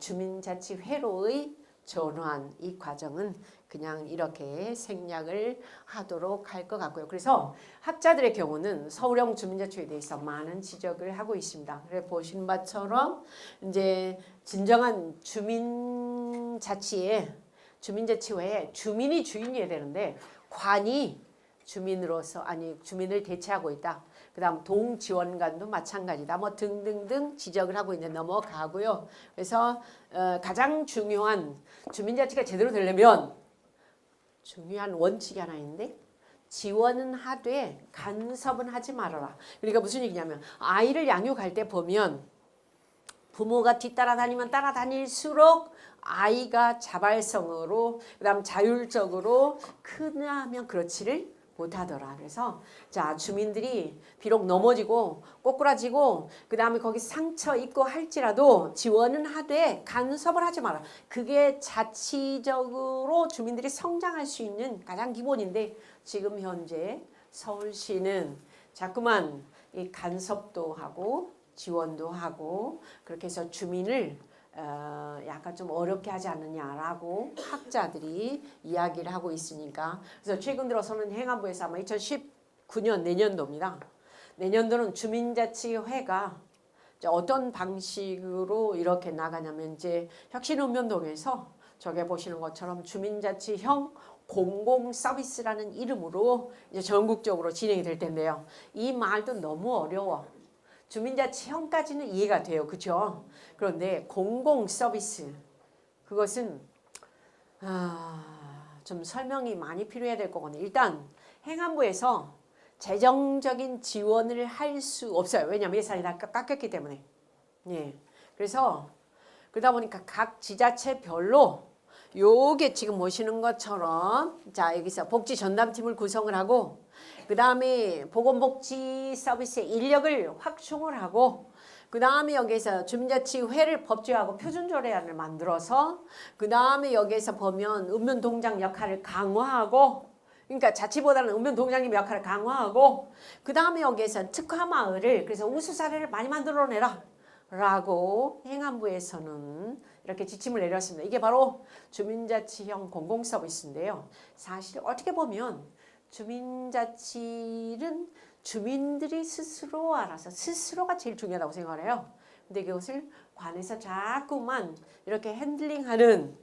주민자치회로의 전환 이 과정은 그냥 이렇게 생략을 하도록 할 것 같고요. 그래서 학자들의 경우는 서울형 주민자치에 대해서 많은 지적을 하고 있습니다. 그래 보신 바처럼 이제 진정한 주민자치회에 주민이 주인이어야 되는데 관이 주민으로서 아니 주민을 대체하고 있다. 그다음 동지원관도 마찬가지다. 뭐 등등등 지적을 하고 이제 넘어가고요. 그래서 가장 중요한 주민자치가 제대로 되려면 중요한 원칙이 하나 있는데 지원은 하되 간섭은 하지 말아라. 그러니까 무슨 얘기냐면 아이를 양육할 때 보면 부모가 뒤따라다니면 따라다닐수록 아이가 자발성으로 그다음 자율적으로 크냐 하면 그렇지를 못하더라. 그래서 자 주민들이 비록 넘어지고 꼬꾸라지고 그 다음에 거기 상처 입고 할지라도 지원은 하되 간섭을 하지 마라. 그게 자치적으로 주민들이 성장할 수 있는 가장 기본인데 지금 현재 서울시는 자꾸만 이 간섭도 하고 지원도 하고 그렇게 해서 주민을 약간 좀 어렵게 하지 않느냐라고 학자들이 이야기를 하고 있으니까 그래서 최근 들어서는 행안부에서 아마 2019년 내년도입니다. 내년도는 주민자치회가 어떤 방식으로 이렇게 나가냐면 이제 혁신읍면동에서 저게 보시는 것처럼 주민자치형 공공 서비스라는 이름으로 이제 전국적으로 진행이 될 텐데요. 이 말도 너무 어려워. 주민자치형까지는 이해가 돼요. 그렇죠? 그런데 공공 서비스 그것은 좀 설명이 많이 필요해야 될 거거든요. 일단 행안부에서 재정적인 지원을 할 수 없어요. 왜냐하면 예산이 다 깎였기 때문에. 예. 그래서 그러다 보니까 각 지자체별로 요게 지금 보시는 것처럼 자 여기서 복지 전담팀을 구성을 하고 그 다음에 보건복지 서비스의 인력을 확충을 하고 그 다음에 여기서 주민자치회를 법제화하고 표준조례안을 만들어서 그 다음에 여기에서 보면 읍면동장 역할을 강화하고 그러니까 자치보다는 읍면동장님 역할을 강화하고 그 다음에 여기에서 특화마을을 그래서 우수 사례를 많이 만들어내라 라고 행안부에서는 이렇게 지침을 내렸습니다. 이게 바로 주민자치형 공공서비스인데요. 사실 어떻게 보면 주민자치는 주민들이 스스로 알아서 스스로가 제일 중요하다고 생각을 해요. 근데 그것을 관에서 자꾸만 이렇게 핸들링하는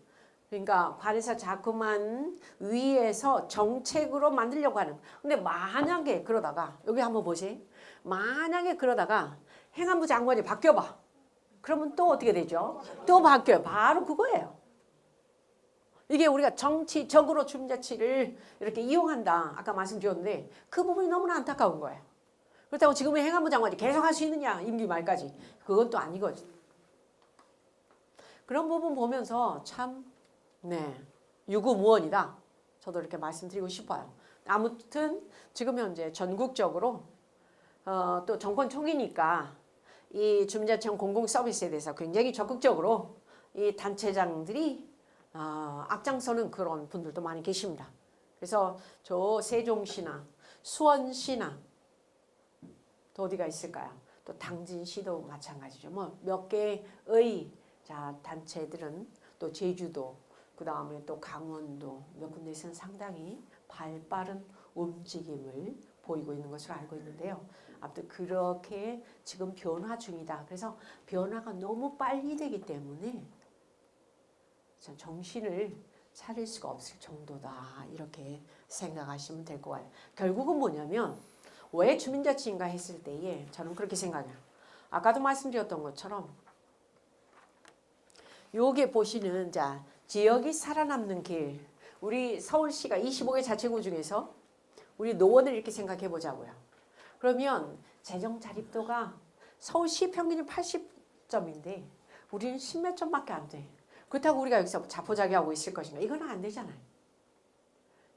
그러니까 관에서 자꾸만 위에서 정책으로 만들려고 하는 근데 만약에 그러다가 여기 한번 보세요. 만약에 그러다가 행안부 장관이 바뀌어봐. 그러면 또 어떻게 되죠? 또 바뀌어요. 바로 그거예요. 이게 우리가 정치적으로 주민자치를 이렇게 이용한다. 아까 말씀드렸는데 그 부분이 너무나 안타까운 거예요. 그렇다고 지금의 행안부 장관이 계속 할 수 있느냐 임기 말까지. 그건 또 아니거든. 그런 부분 보면서 참 유구무원이다. 저도 이렇게 말씀드리고 싶어요. 아무튼 지금 현재 전국적으로 또 정권 초기니까 이 주민자치형 공공서비스에 대해서 굉장히 적극적으로 이 단체장들이 앞장서는 그런 분들도 많이 계십니다. 그래서 저 세종시나 수원시나 또 어디가 있을까요? 또 당진시도 마찬가지죠. 뭐 몇 개의 자 단체들은 또 제주도, 그 다음에 또 강원도 몇 군데에서는 상당히 발빠른 움직임을 보이고 있는 것으로 알고 있는데요. 아무튼 그렇게 지금 변화 중이다. 그래서 변화가 너무 빨리 되기 때문에 정신을 차릴 수가 없을 정도다. 이렇게 생각하시면 될 것 같아요. 결국은 뭐냐면 왜 주민자치인가 했을 때에 저는 그렇게 생각해요. 아까도 말씀드렸던 것처럼 요게 보시는 자 지역이 살아남는 길, 우리 서울시가 25개 자치구 중에서 우리 노원을 이렇게 생각해 보자고요. 그러면 재정 자립도가 서울시 평균이 80점인데 우리는 10몇 점밖에 안 돼. 그렇다고 우리가 여기서 자포자기하고 있을 것인가? 이건 안 되잖아요.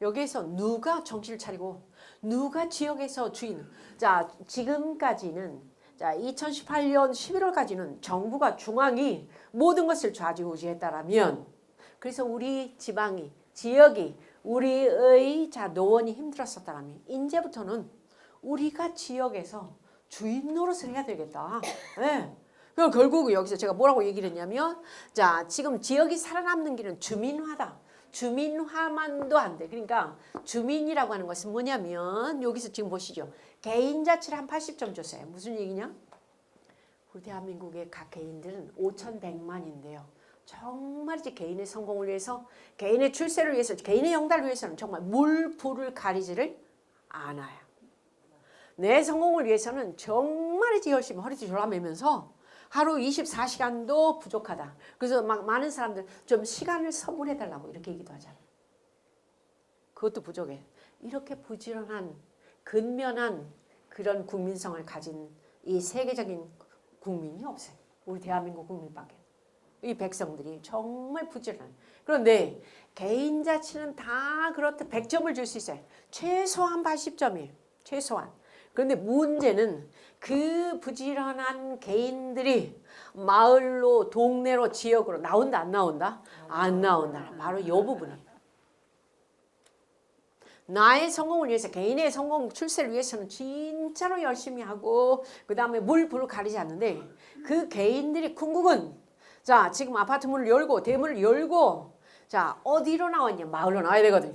여기에서 누가 정신을 차리고 누가 지역에서 주인. 자, 지금까지는 자 2018년 11월까지는 정부가 중앙이 모든 것을 좌지우지했다라면, 그래서 우리 지방이 지역이 우리의 자 노원이 힘들었었다라면 이제부터는 우리가 지역에서 주인 노릇을 해야 되겠다. 네. 그럼 결국 여기서 제가 뭐라고 얘기를 했냐면 자 지금 지역이 살아남는 길은 주민화다. 주민화만도 안 돼. 그러니까 주민이라고 하는 것은 뭐냐면 여기서 지금 보시죠. 개인자치를 한 80점 줬어요. 무슨 얘기냐? 우리 대한민국의 각 개인들은 5,100만인데요. 정말 이제 개인의 성공을 위해서, 개인의 출세를 위해서, 개인의 영달을 위해서는 정말 물불을 가리지를 않아요. 내 성공을 위해서는 정말 이제 열심히 허리띠 졸라매면서 하루 24시간도 부족하다. 그래서 막 많은 사람들 좀 시간을 선물해달라고 이렇게 얘기도 하잖아요. 그것도 부족해. 이렇게 부지런한 근면한 그런 국민성을 가진 이 세계적인 국민이 없어요. 우리 대한민국 국민밖에. 이 백성들이 정말 부지런해. 그런데 개인 자치는 다 그렇다 100점을 줄 수 있어요. 최소한 80점이에요. 최소한. 그런데 문제는 그 부지런한 개인들이 마을로, 동네로, 지역으로 나온다, 안 나온다? 안 나온다. 바로 이 부분이에요. 나의 성공을 위해서, 개인의 성공, 출세를 위해서는 진짜로 열심히 하고 그 다음에 물불을 가리지 않는데 그 개인들이 궁극은 자 지금 아파트 문을 열고 대문을 열고 자 어디로 나왔냐? 마을로 나와야 되거든요.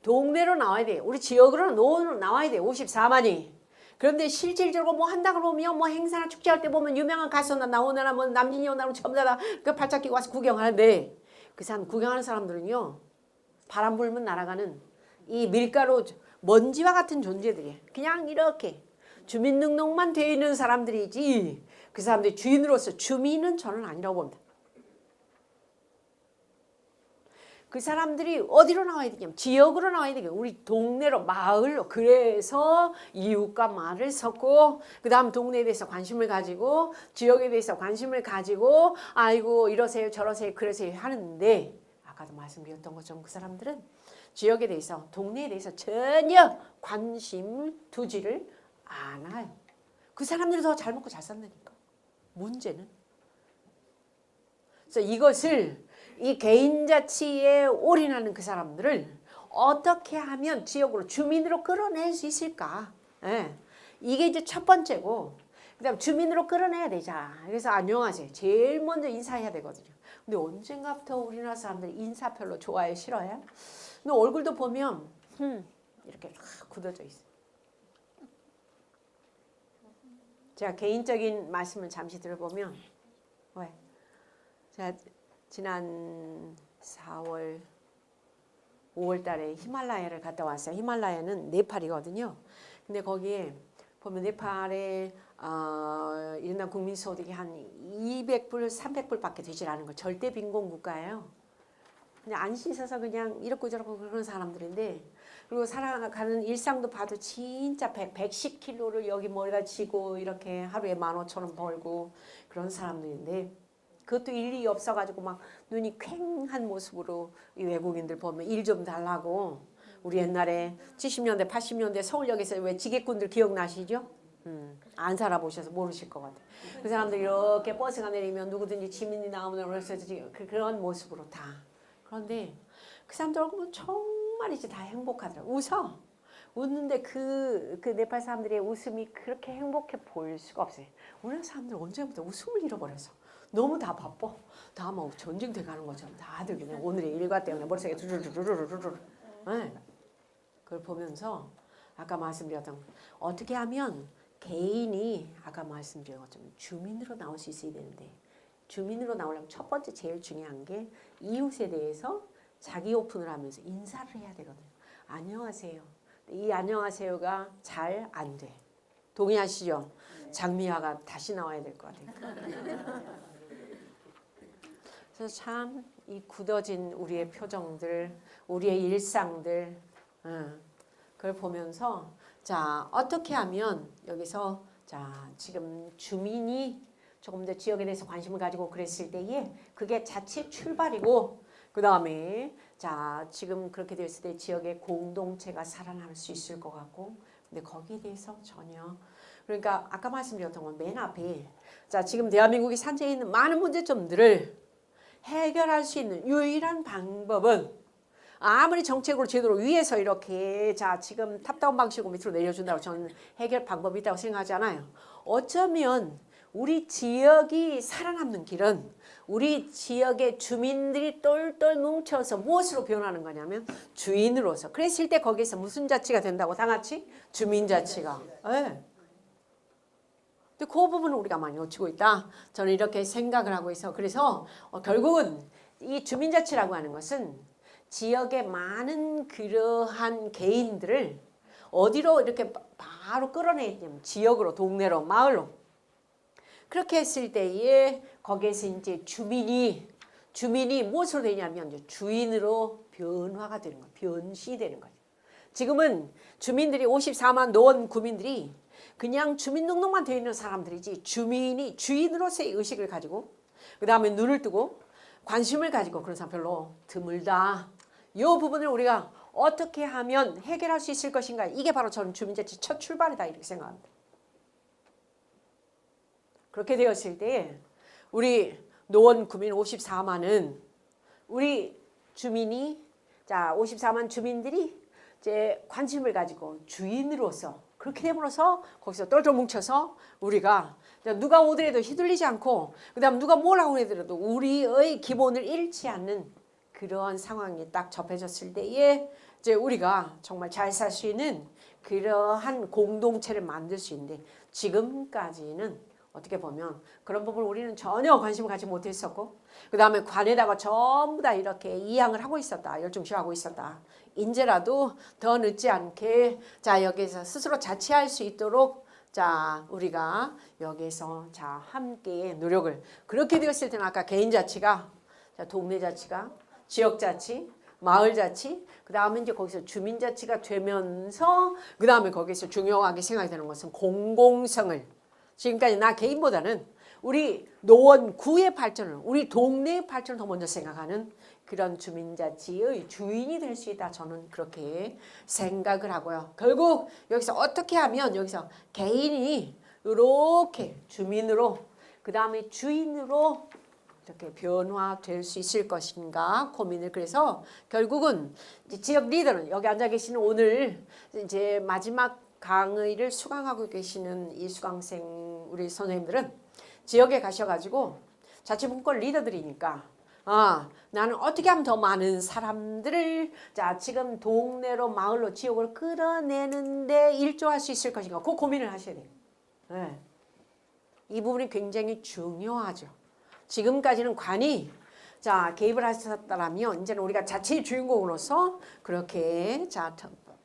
동네로 나와야 돼. 우리 지역으로 노원으로 나와야 돼. 54만이. 그런데 실질적으로 뭐 한다 그러면 뭐 행사나 축제할 때 보면 유명한 가수나 나오나 뭐 남진이 오나 전부 다그 발짝 끼고 와서 구경하는데 그 사람 구경하는 사람들은요 바람 불면 날아가는 이 밀가루 먼지와 같은 존재들이에요. 그냥 이렇게 주민등록만 돼 있는 사람들이지 그 사람들이 주인으로서 주민은 저는 아니라고 봅니다. 그 사람들이 어디로 나와야 되냐면 지역으로 나와야 되겠죠. 우리 동네로, 마을로. 그래서 이웃과 말을 섞고 그 다음 동네에 대해서 관심을 가지고 지역에 대해서 관심을 가지고 아이고 이러세요 저러세요 그러세요 하는데 아까도 말씀드렸던 것처럼 그 사람들은 지역에 대해서 동네에 대해서 전혀 관심을 두지를 않아요. 그 사람들이 더 잘 먹고 잘 산다니까. 문제는. 그래서 이것을 이 개인자치에 올인하는 그 사람들을 어떻게 하면 지역으로 주민으로 끌어낼 수 있을까? 예. 이게 이제 첫 번째고 그 다음 주민으로 끌어내야 되자. 그래서 안녕하세요. 제일 먼저 인사해야 되거든요. 근데 언젠가부터 우리나라 사람들이 인사 별로 좋아해 싫어요? 근데 얼굴도 보면 이렇게 굳어져 있어요. 제가 개인적인 말씀을 잠시 들어보면 왜? 제가 지난 4월, 5월 달에 히말라야를 갔다 왔어요. 히말라야는 네팔이거든요. 근데 거기에 보면 네팔의 일인당 국민소득이 한 200불, 300불밖에 되질 않은 거. 절대 빈곤 국가예요. 그냥 안 씻어서 그냥 이렇고 저렇고 그런 사람들인데 그리고 살아가는 일상도 봐도 진짜 110kg를 여기 머리다 쥐고 이렇게 하루에 15,000원 벌고 그런 사람들인데 그것도 일이 없어가지고 막 눈이 퀭한 모습으로 이 외국인들 보면 일 좀 달라고. 우리 옛날에 70년대 80년대 서울역에서 왜 지게꾼들 기억나시죠? 안 살아보셔서 모르실 것 같아요. 그 사람들 이렇게 버스가 내리면 누구든지 지민이 나오면 그래서 그런 모습으로 다. 그런데 그 사람들 보면 정말 정말이지 다 행복하더라고. 웃어. 웃는데 그 네팔 사람들의 웃음이 그렇게 행복해 보일 수가 없어요. 우리나라 사람들 언제부터 웃음을 잃어버려서 너무 다 바빠. 다 뭐 전쟁돼 가는 것처럼 다들 그냥 오늘의 일과 때문에 머릿속에 두루루루루루루루. 네. 그걸 보면서 아까 말씀드렸던 어떻게 하면 개인이 아까 말씀드린 것처럼 주민으로 나올 수 있어야 되는데 주민으로 나오려면 첫 번째 제일 중요한 게 이웃에 대해서 자기 오픈을 하면서 인사를 해야 되거든요. 안녕하세요. 이 안녕하세요가 잘 안 돼. 동의하시죠? 장미화가 다시 나와야 될 것 같아요. 그래서 참 이 굳어진 우리의 표정들, 우리의 일상들, 그걸 보면서 자 어떻게 하면 여기서 자 지금 주민이 조금 더 지역에 대해서 관심을 가지고 그랬을 때에 그게 자칫 출발이고 그 다음에 자 지금 그렇게 됐을 때 지역의 공동체가 살아날 수 있을 것 같고 근데 거기에 대해서 전혀 그러니까 아까 말씀드렸던 건 맨 앞에 자 지금 대한민국이 산재해 있는 많은 문제점들을 해결할 수 있는 유일한 방법은 아무리 정책으로 제도로 위에서 이렇게 자 지금 탑다운 방식으로 밑으로 내려준다고 저는 해결 방법이 있다고 생각하지 않아요. 어쩌면 우리 지역이 살아남는 길은 우리 지역의 주민들이 똘똘 뭉쳐서 무엇으로 변하는 거냐면 주인으로서. 그랬을 때 거기서 무슨 자치가 된다고 다 같이? 주민자치가. 네. 근데 그 부분을 우리가 많이 놓치고 있다. 저는 이렇게 생각을 하고 있어. 그래서 결국은 이 주민자치라고 하는 것은 지역의 많은 그러한 개인들을 어디로 이렇게 바로 끌어내냐면 지역으로, 동네로, 마을로. 그렇게 했을 때에 거기에서 이제 주민이 무엇으로 되냐면 이제 주인으로 변화가 되는 거예요. 변신이 되는 거예요. 지금은 주민들이 54만 노원 구민들이 그냥 주민등록만 되어 있는 사람들이지 주민이 주인으로서의 의식을 가지고 그 다음에 눈을 뜨고 관심을 가지고 그런 사람 별로 드물다. 이 부분을 우리가 어떻게 하면 해결할 수 있을 것인가. 이게 바로 저는 주민자치 첫 출발이다 이렇게 생각합니다. 그렇게 되었을 때 우리 노원 구민 54만은 우리 주민이 자 54만 주민들이 이제 관심을 가지고 주인으로서 그렇게 됨으로써 거기서 똘똘 뭉쳐서 우리가 누가 오더라도 휘둘리지 않고 그다음 누가 뭐라고 하더라도 우리의 기본을 잃지 않는 그러한 상황이 딱 접해졌을 때에 이제 우리가 정말 잘 살 수 있는 그러한 공동체를 만들 수 있는데 지금까지는 어떻게 보면 그런 부분을 우리는 전혀 관심을 갖지 못했었고 그 다음에 관에다가 전부 다 이렇게 이양을 하고 있었다. 열중시하고 있었다. 인제라도 더 늦지 않게 자 여기서 스스로 자치할 수 있도록 자 우리가 여기서 자 함께 노력을 그렇게 되었을 때는 아까 개인자치가 자 동네자치가 지역자치 마을자치 그 다음에 이제 거기서 주민자치가 되면서 그 다음에 거기서 중요하게 생각이 되는 것은 공공성을 지금까지 나 개인보다는 우리 노원구의 발전을 우리 동네의 발전을 더 먼저 생각하는 그런 주민자치의 주인이 될 수 있다. 저는 그렇게 생각을 하고요. 결국 여기서 어떻게 하면 여기서 개인이 이렇게 주민으로 그 다음에 주인으로 이렇게 변화될 수 있을 것인가 고민을 그래서 결국은 이제 지역 리더는 여기 앉아 계시는 오늘 이제 마지막 강의를 수강하고 계시는 이 수강생 우리 선생님들은 지역에 가셔가지고 자치분권 리더들이니까 나는 어떻게 하면 더 많은 사람들을 자 지금 동네로 마을로 지역으로 끌어내는데 일조할 수 있을 것인가 그 고민을 하셔야 돼요. 네. 이 부분이 굉장히 중요하죠. 지금까지는 관이 자 개입을 하셨다라면 이제는 우리가 자치의 주인공으로서 그렇게 자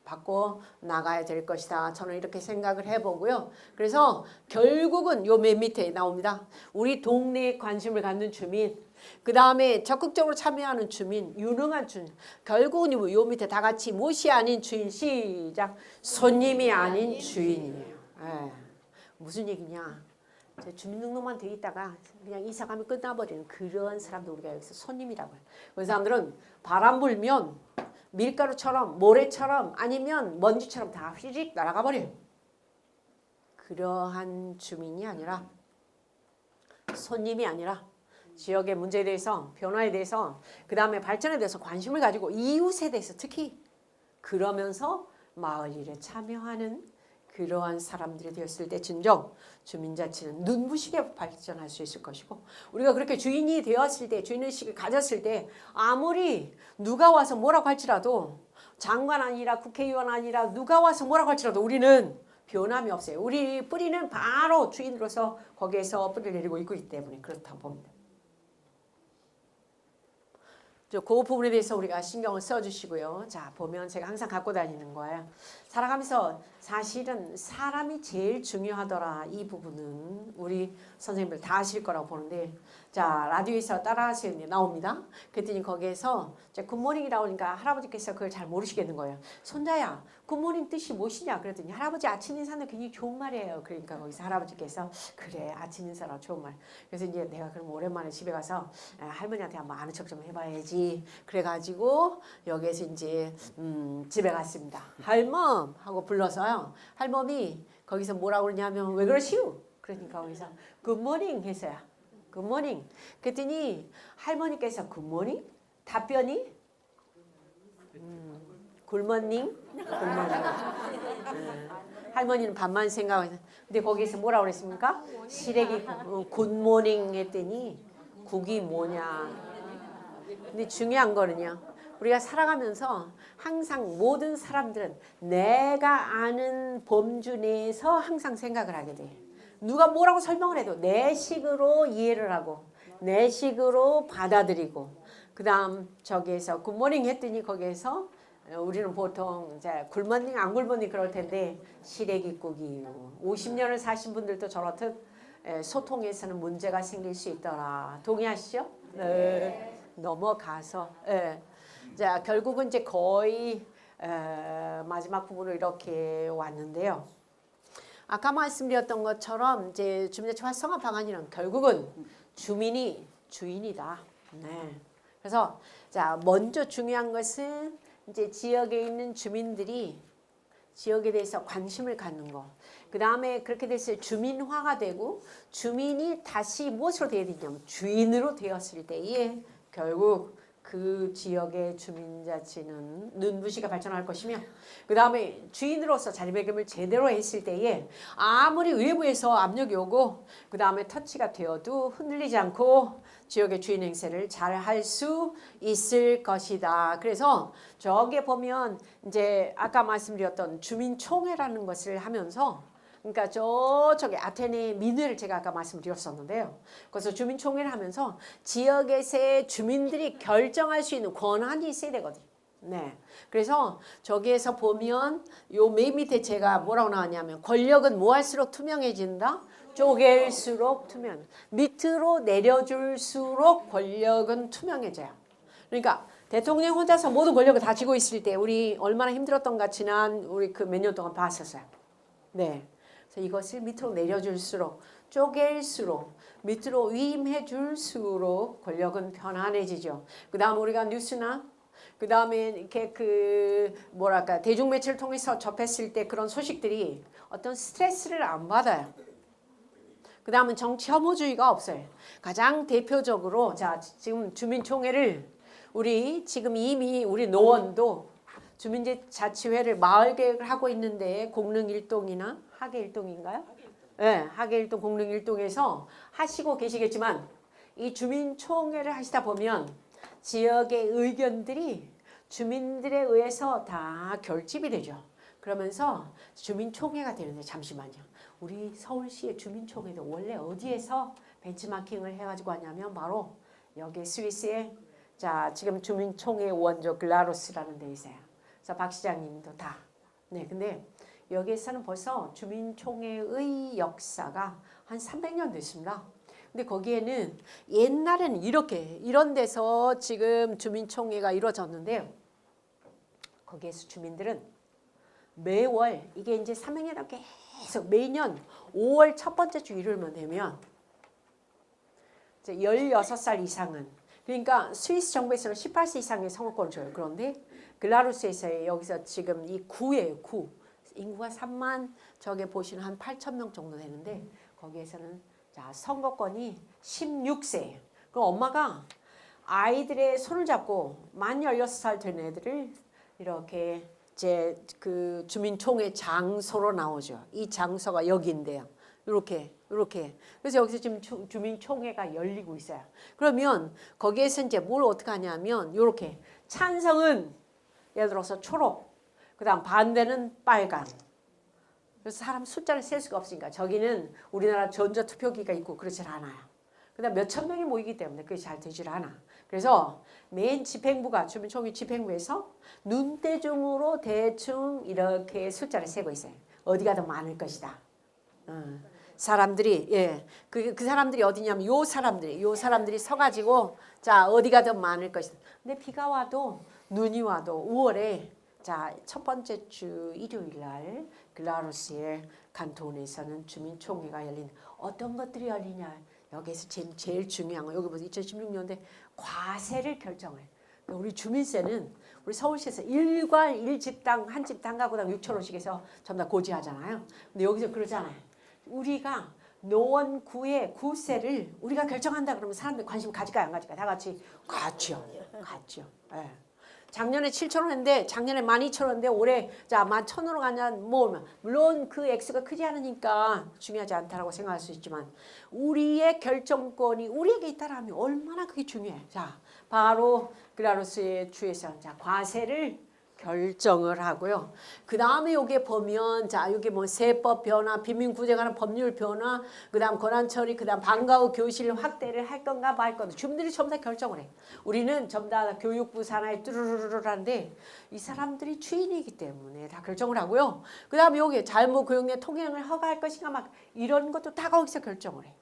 바꿔 나가야 될 것이다. 저는 이렇게 생각을 해보고요. 그래서 결국은 요 맨 밑에 나옵니다. 우리 동네에 관심을 갖는 주민, 그 다음에 적극적으로 참여하는 주민, 유능한 주민. 결국은 요 밑에 다 같이 못이 아닌 주인, 시작. 손님이 아닌 주인이에요. 네. 무슨 얘기냐? 주민등록만 돼 있다가 그냥 이사가면 끝나버리는 그런 사람들 우리가 여기서 손님이라고 해요. 그 사람들은 바람 불면 밀가루처럼 모래처럼 아니면 먼지처럼 다 휘직 날아가 버려요. 그러한 주민이 아니라 손님이 아니라 지역의 문제에 대해서 변화에 대해서 그 다음에 발전에 대해서 관심을 가지고 이웃에 대해서 특히 그러면서 마을 일에 참여하는 그러한 사람들이 되었을 때 진정 주민자치는 눈부시게 발전할 수 있을 것이고 우리가 그렇게 주인이 되었을 때 주인의식을 가졌을 때 아무리 누가 와서 뭐라고 할지라도 장관 아니라 국회의원 아니라 누가 와서 뭐라고 할지라도 우리는 변함이 없어요. 우리 뿌리는 바로 주인으로서 거기에서 뿌리를 내리고 있기 때문에 그렇다고 봅니다. 그 부분에 대해서 우리가 신경을 써주시고요. 자 보면 제가 항상 갖고 다니는 거예요. 살아가면서 사실은 사람이 제일 중요하더라. 이 부분은 우리 선생님들 다 아실 거라고 보는데 자 라디오에서 따라하시는 게 나옵니다. 그랬더니 거기에서 굿모닝이라고 하니까 할아버지께서 그걸 잘 모르시겠는 거예요. 손자야 굿모닝 뜻이 무엇이냐 그랬더니 할아버지 아침 인사는 굉장히 좋은 말이에요. 그러니까 거기서 할아버지께서 그래 아침 인사라 좋은 말. 그래서 이제 내가 그럼 오랜만에 집에 가서 할머니한테 한번 아는 척 좀 해봐야지. 그래가지고 여기에서 이제 집에 갔습니다. 할멈 하고 불러서요. 할멈이 거기서 뭐라고 그러냐면 왜 그러시오? 그러니까 거기서 굿모닝 했어요. 굿모닝. 그랬더니 할머니께서 굿모닝? 답변이 굿모닝? 굿모닝. 할머니는 반만 생각해서 근데 거기서 뭐라고 그랬습니까? 시래기 굿모닝 했더니 국이 뭐냐. 근데 중요한 거는요. 우리가 살아가면서 항상 모든 사람들은 내가 아는 범주 내에서 항상 생각을 하게 돼. 누가 뭐라고 설명을 해도 내 식으로 이해를 하고 내 식으로 받아들이고 그 다음 저기에서 굿모닝 했더니 거기에서 우리는 보통 이제 굴모닝 안 굴모닝 그럴 텐데 시래기국이 50년을 사신 분들도 저렇듯 소통에서는 문제가 생길 수 있더라. 동의하시죠? 네. 넘어가서 자 결국은 이제 거의 마지막 부분으로 이렇게 왔는데요. 아까 말씀드렸던 것처럼 이제 주민자치 활성화 방안이란 결국은 주민이 주인이다. 네. 그래서 자 먼저 중요한 것은 이제 지역에 있는 주민들이 지역에 대해서 관심을 갖는 거. 그 다음에 그렇게 됐을 때 주민화가 되고 주민이 다시 무엇으로 되어야 되냐면 주인으로 되었을 때에 결국 그 지역의 주민자치는 눈부시게 발전할 것이며 그 다음에 주인으로서 자리매김을 제대로 했을 때에 아무리 외부에서 압력이 오고 그 다음에 터치가 되어도 흔들리지 않고 지역의 주인 행세를 잘 할 수 있을 것이다. 그래서 저기에 보면 이제 아까 말씀드렸던 주민총회라는 것을 하면서 그러니까 저쪽에 아테네 민회를 제가 아까 말씀드렸었는데요. 그래서 주민총회를 하면서 지역에서의 주민들이 결정할 수 있는 권한이 있어야 되거든요. 네. 그래서 저기에서 보면 요 맨 밑에 제가 뭐라고 나왔냐면 권력은 뭐 할수록 투명해진다? 쪼갤수록 투명. 밑으로 내려줄수록 권력은 투명해져요. 그러니까 대통령 혼자서 모든 권력을 다 쥐고 있을 때 우리 얼마나 힘들었던가 지난 우리 그 몇 년 동안 봤었어요. 네. 그래서 이것을 밑으로 내려줄수록 쪼갤수록 밑으로 위임해 줄수록 권력은 편안해지죠. 그 다음 우리가 뉴스나 그 다음에 이렇게 그 뭐랄까 대중매체를 통해서 접했을 때 그런 소식들이 어떤 스트레스를 안 받아요. 그 다음은 정치 혐오주의가 없어요. 가장 대표적으로 자 지금 주민총회를 우리 지금 이미 우리 노원도 주민자치회를 마을계획을 하고 있는데 공릉일동이나 하계일동인가요? 네, 하계일동 공릉일동에서 하시고 계시겠지만 이 주민총회를 하시다 보면 지역의 의견들이 주민들에 의해서 다 결집이 되죠. 그러면서 주민총회가 되는데 잠시만요. 우리 서울시의 주민총회도 원래 어디에서 벤치마킹을 해가지고 하냐면 바로 여기 스위스의 자 지금 주민총회 원조 글라로스라는 데 있어요. 그래서 박 시장님도 다. 네, 근데 여기에서는 벌써 주민총회의 역사가 한 300년 됐습니다. 근데 거기에는 옛날에는 이렇게 이런 데서 지금 주민총회가 이루어졌는데요. 거기에서 주민들은 매월 이게 이제 300년 계속 매년 5월 첫 번째 주 일요일만 되면 이제 16살 이상은 그러니까 스위스 정부에서는 18세 이상의 선거권을 줘요. 그런데 글라루스에서 여기서 지금 이 구예요. 구. 인구가 3만 저게 보시는 한 8천 명 정도 되는데 거기에서는 자 선거권이 16세예요. 그럼 엄마가 아이들의 손을 잡고 만 16살 된 애들을 이렇게 이제 그 주민총회 장소로 나오죠. 이 장소가 여기인데요. 이렇게. 그래서 여기서 지금 주민총회가 열리고 있어요. 그러면 거기에서 이제 뭘 어떻게 하냐면 이렇게 찬성은 예를 들어서 초록, 그다음 반대는 빨간. 그래서 사람 숫자를 셀 수가 없으니까 저기는 우리나라 전자투표기가 있고 그렇지 않아요. 그다음 몇천 명이 모이기 때문에 그게 잘 되질 않아. 그래서 맨 집행부가 주민총회 집행부에서 눈대중으로 대충 이렇게 숫자를 세고 있어요. 어디가 더 많을 것이다. 사람들이 그 사람들이 어디냐면 요 사람들이 서가지고 자 어디가 더 많을 것이다. 근데 비가 와도 눈이 와도 5월에 자 첫 번째 주 일요일 날 글라루스의 칸톤에서는 주민총회가 열린 어떤 것들이 열리냐 여기에서 제일 중요한 거 여기 보세요. 2016년대 과세를 결정해. 우리 주민세는 우리 서울시에서 일괄 1집당 한 집당 가구당 6,000원씩 해서 전부 다 고지하잖아요. 근데 여기서 그러잖아요. 우리가 노원구의 구세를 우리가 결정한다 그러면 사람들이 관심 가질까요 안 가질까요? 다 같이 같죠. 예. 작년에 7,000원인데 작년에 12,000원인데 올해 자 11,000원으로 가냐 뭐 물론 그 액수가 크지 않으니까 중요하지 않다라고 생각할 수 있지만 우리의 결정권이 우리에게 있다라면 얼마나 그게 중요해. 자 바로 글라루스의 주에서 자 과세를 결정을 하고요. 그 다음에 여기에 보면 자 여기 뭐 세법 변화, 빈민구제 관한 법률 변화, 그 다음 권한 처리, 그 다음 방과 후 교실 확대를 할 건가 말 건가 주민들이 전부 다 결정을 해. 우리는 전부 다 교육부 산하에 뚜루루루루 하는데 이 사람들이 주인이기 때문에 다 결정을 하고요. 그 다음에 여기 잘못 교육내 통행을 허가할 것인가 막 이런 것도 다 거기서 결정을 해.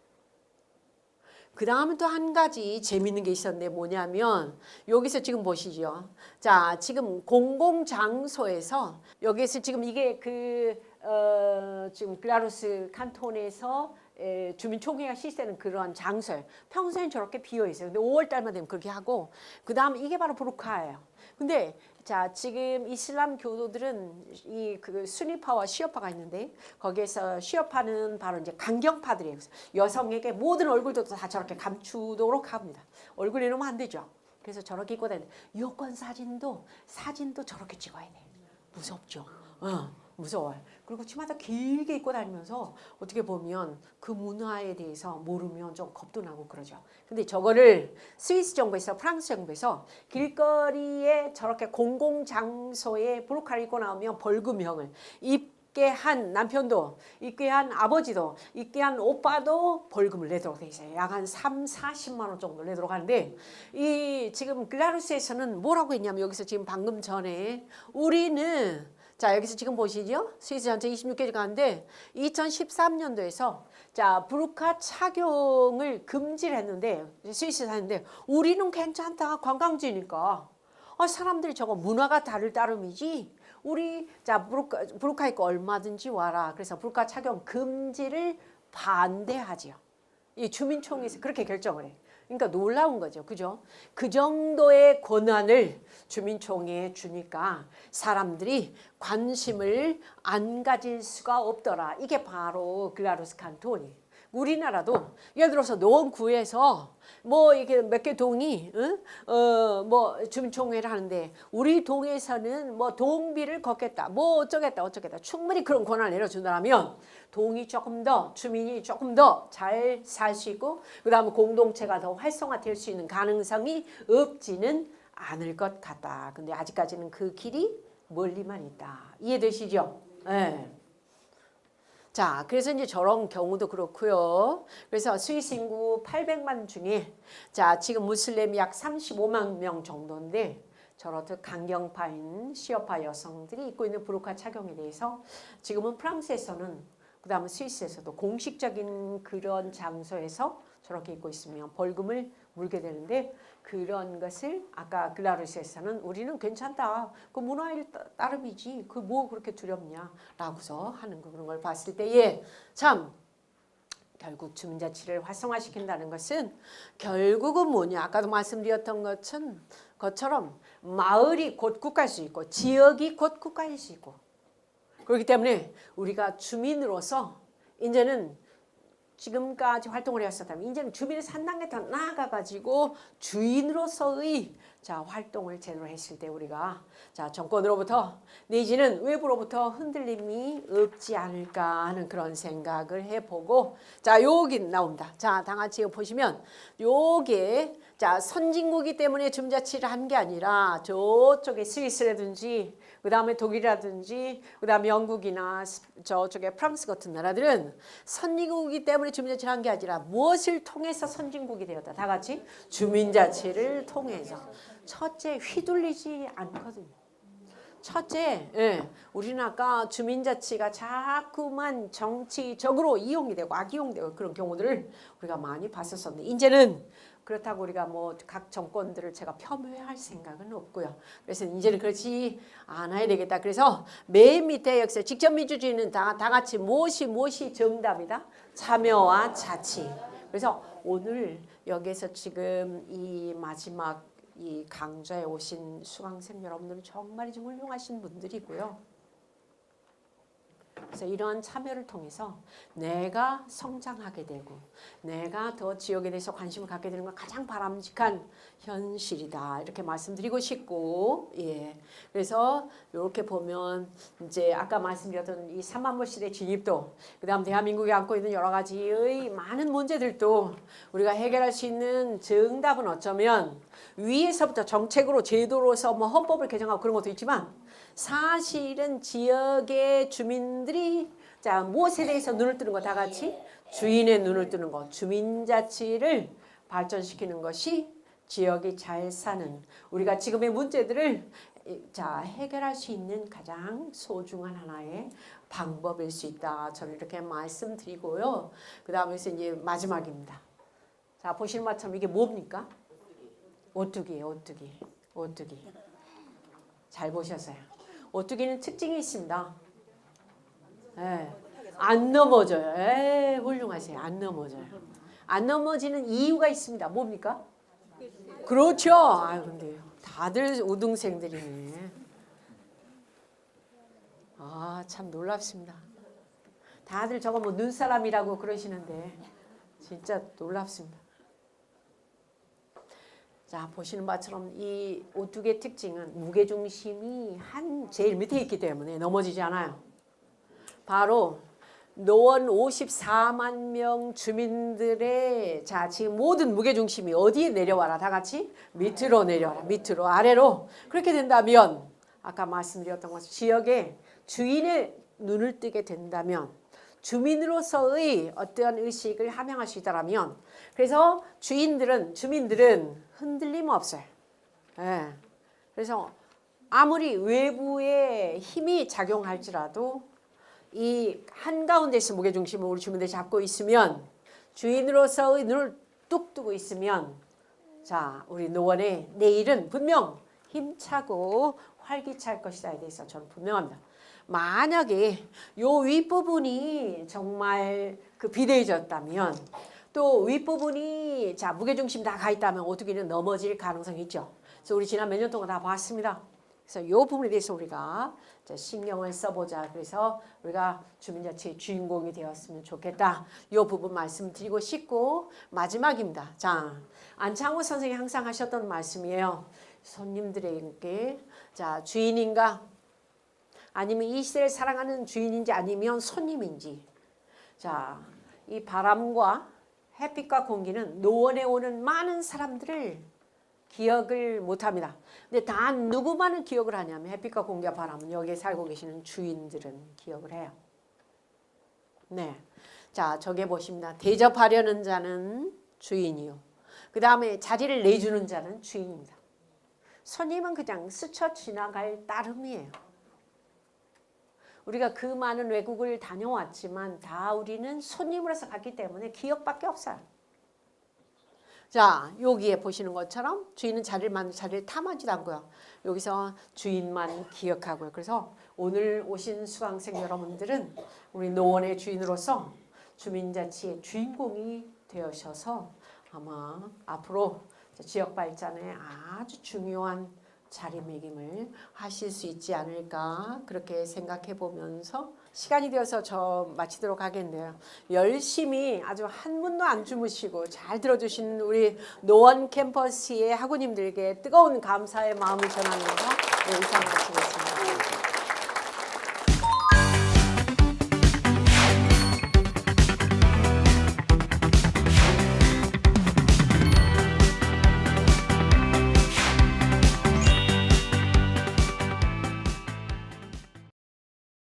그 다음은 또 한 가지 재밌는 게 있었는데 뭐냐면 여기서 지금 보시죠. 자 지금 공공장소에서 여기서 지금 이게 지금 글라루스 칸톤에서 주민총회가 실시되는 그런 장소예요. 평소엔 저렇게 비어 있어요. 근데 5월 달만 되면 그렇게 하고 그 다음 이게 바로 부르카예요. 근데 자 지금 이슬람 교도들은 이 그 수니파와 시어파가 있는데 거기에서 시어파는 바로 이제 강경파들이에요. 여성에게 모든 얼굴도 다 저렇게 감추도록 합니다. 얼굴 내놓으면 안 되죠. 그래서 저렇게 입고 다니는데 여권 사진도 저렇게 찍어야 돼. 무섭죠. 무서워요. 그리고 치마도 길게 입고 다니면서 어떻게 보면 그 문화에 대해서 모르면 좀 겁도 나고 그러죠. 근데 저거를 스위스 정부에서 프랑스 정부에서 길거리에 저렇게 공공장소에 브로카를 입고 나오면 벌금형을 입게 한 남편도 입게 한 아버지도 입게 한 오빠도 벌금을 내도록 돼 있어요. 약 한 40만 원 정도 내도록 하는데 이 지금 글라루스에서는 뭐라고 했냐면 여기서 지금 방금 전에 우리는 자 여기서 지금 보시죠. 스위스 전체 26개국 가는데 2013년도에서 자 부르카 착용을 금지를 했는데 스위스에서 했는데 우리는 괜찮다 관광지니까 사람들이 저거 문화가 다를 따름이지 우리 자 부르카 입고 얼마든지 와라. 그래서 부르카 착용 금지를 반대하지요. 이 주민총회에서 그렇게 결정을 해. 그러니까 놀라운 거죠. 그죠? 그 정도의 권한을 주민총회에 주니까 사람들이 관심을 안 가질 수가 없더라. 이게 바로 글라루스 칸톤이. 우리나라도 예를 들어서 노원구에서 뭐 이게 몇 개 동이 뭐 주민총회를 하는데 우리 동에서는 뭐 동비를 걷겠다 뭐 어쩌겠다 충분히 그런 권한을 내려준다면 동이 조금 더 주민이 조금 더 잘 살 수 있고 그 다음에 공동체가 더 활성화될 수 있는 가능성이 없지는 않을 것 같다. 근데 아직까지는 그 길이 멀리만 있다. 이해되시죠? 네. 자, 그래서 이제 저런 경우도 그렇고요. 그래서 스위스 인구 800만 중에 자, 지금 무슬림이 약 35만 명 정도인데 저렇듯 강경파인 시어파 여성들이 입고 있는 부르카 착용에 대해서 지금은 프랑스에서는 그다음에 스위스에서도 공식적인 그런 장소에서 저렇게 입고 있으면 벌금을 물게 되는데 그런 것을 아까 글라루스에서는 우리는 괜찮다. 그 문화의 따름이지. 그 뭐 그렇게 두렵냐라고서 하는 거 그런 걸 봤을 때에 참 결국 주민자치를 활성화시킨다는 것은 결국은 뭐냐. 아까도 말씀드렸던 것처럼 마을이 곧 국가일 수 있고 지역이 곧 국가일 수 있고 그렇기 때문에 우리가 주민으로서 이제는 지금까지 활동을 해왔었다면 이제는 주민에서 한 단계 더 나아가가지고 주인으로서의 자 활동을 제대로 했을 때 우리가 자 정권으로부터 내지는 외부로부터 흔들림이 없지 않을까 하는 그런 생각을 해보고 자 여기 나옵니다. 자 다 같이 보시면 요게 자 선진국이기 때문에 주민자치를 한 게 아니라 저쪽에 스위스라든지 그 다음에 독일이라든지 그 다음에 영국이나 저쪽에 프랑스 같은 나라들은 선진국이기 때문에 주민자치를 한 게 아니라 무엇을 통해서 선진국이 되었다. 다 같이 주민자치를 통해서 첫째 휘둘리지 않거든요. 첫째, 우리는 아까 주민자치가 자꾸만 정치적으로 이용이 되고 악이용되고 그런 경우들을 우리가 많이 봤었었는데 이제는 그렇다고 우리가 뭐 각 정권들을 제가 폄훼할 생각은 없고요. 그래서 이제는 그렇지 않아야 되겠다. 그래서 맨 밑에 역시 직접민주주의는 다 같이 무엇이 정답이다? 참여와 자치. 그래서 오늘 여기서 지금 이 마지막 이 강좌에 오신 수강생 여러분들은 정말 훌륭하신 분들이고요. 그래서 이러한 참여를 통해서 내가 성장하게 되고 내가 더 지역에 대해서 관심을 갖게 되는 건 가장 바람직한 현실이다. 이렇게 말씀드리고 싶고 그래서 이렇게 보면 이제 아까 말씀드렸던 이 3만 불 시대 진입도 그다음 대한민국이 안고 있는 여러 가지의 많은 문제들도 우리가 해결할 수 있는 정답은 어쩌면 위에서부터 정책으로 제도로서 뭐 헌법을 개정하고 그런 것도 있지만 사실은 지역의 주민들이 자 무엇에 대해서 눈을 뜨는 거 다 같이 주인의 눈을 뜨는 거 주민자치를 발전시키는 것이 지역이 잘 사는 우리가 지금의 문제들을 자 해결할 수 있는 가장 소중한 하나의 방법일 수 있다. 저는 이렇게 말씀드리고요. 그 다음에서 이제 마지막입니다. 자 보시는 것처럼 이게 뭡니까? 오뚜기예요. 오뚜기. 잘 보셨어요. 오뚜기는 특징이 있습니다. 안 넘어져요. 훌륭하세요. 안 넘어져요. 안 넘어지는 이유가 있습니다. 뭡니까? 그렇죠. 아유 근데 다들 우등생들이네. 아 참 놀랍습니다. 다들 저거 뭐 눈사람이라고 그러시는데 진짜 놀랍습니다. 자 보시는 바처럼 이 오뚜기의 특징은 무게중심이 제일 밑에 있기 때문에 넘어지지 않아요. 바로 노원 54만 명 주민들의 자 지금 모든 무게중심이 어디에 내려와라. 다 같이 밑으로 내려와라. 밑으로 아래로. 그렇게 된다면 아까 말씀드렸던 것처럼 지역에 주인의 눈을 뜨게 된다면 주민으로서의 어떠한 의식을 함양할 수 있다면 그래서 주민들은 흔들림 없어요. 그래서 아무리 외부의 힘이 작용할지라도 이 한가운데서 무게중심을 우리 주민들이 잡고 있으면 주인으로서의 눈을 뚝 뜨고 있으면 자 우리 노원의 내일은 분명 힘차고 활기찰 것이다에 대해서 저는 분명합니다. 만약에 요 윗부분이 정말 비대해졌다면 또 윗부분이 자 무게중심 다 가 있다면 오뚜기는 넘어질 가능성이 있죠. 그래서 우리 지난 몇 년 동안 다 봤습니다. 그래서 이 부분에 대해서 우리가 신경을 써보자. 그래서 우리가 주민자치의 주인공이 되었으면 좋겠다. 이 부분 말씀드리고 싶고 마지막입니다. 자 안창호 선생이 항상 하셨던 말씀이에요. 손님들에게 자 주인인가 아니면 이 시대를 사랑하는 주인인지 아니면 손님인지 자 이 바람과 햇빛과 공기는 노원에 오는 많은 사람들을 기억을 못합니다. 근데 다 누구만은 기억을 하냐면 햇빛과 공기와 바람은 여기에 살고 계시는 주인들은 기억을 해요. 자 저기 보십니다. 대접하려는 자는 주인이요. 그 다음에 자리를 내주는 자는 주인입니다. 손님은 그냥 스쳐 지나갈 따름이에요. 우리가 그 많은 외국을 다녀왔지만 다 우리는 손님으로서 갔기 때문에 기억밖에 없어요. 자 여기에 보시는 것처럼 주인은 자리를 탐하지도 않고요. 여기서 주인만 기억하고요. 그래서 오늘 오신 수강생 여러분들은 우리 노원의 주인으로서 주민자치의 주인공이 되셔서 아마 앞으로 지역 발전에 아주 중요한 자리매김을 하실 수 있지 않을까 그렇게 생각해 보면서 시간이 되어서 저 마치도록 하겠네요. 열심히 아주 한 분도 안 주무시고 잘 들어주신 우리 노원 캠퍼스의 학우님들께 뜨거운 감사의 마음을 전하면서 네, 이상 마치겠습니다.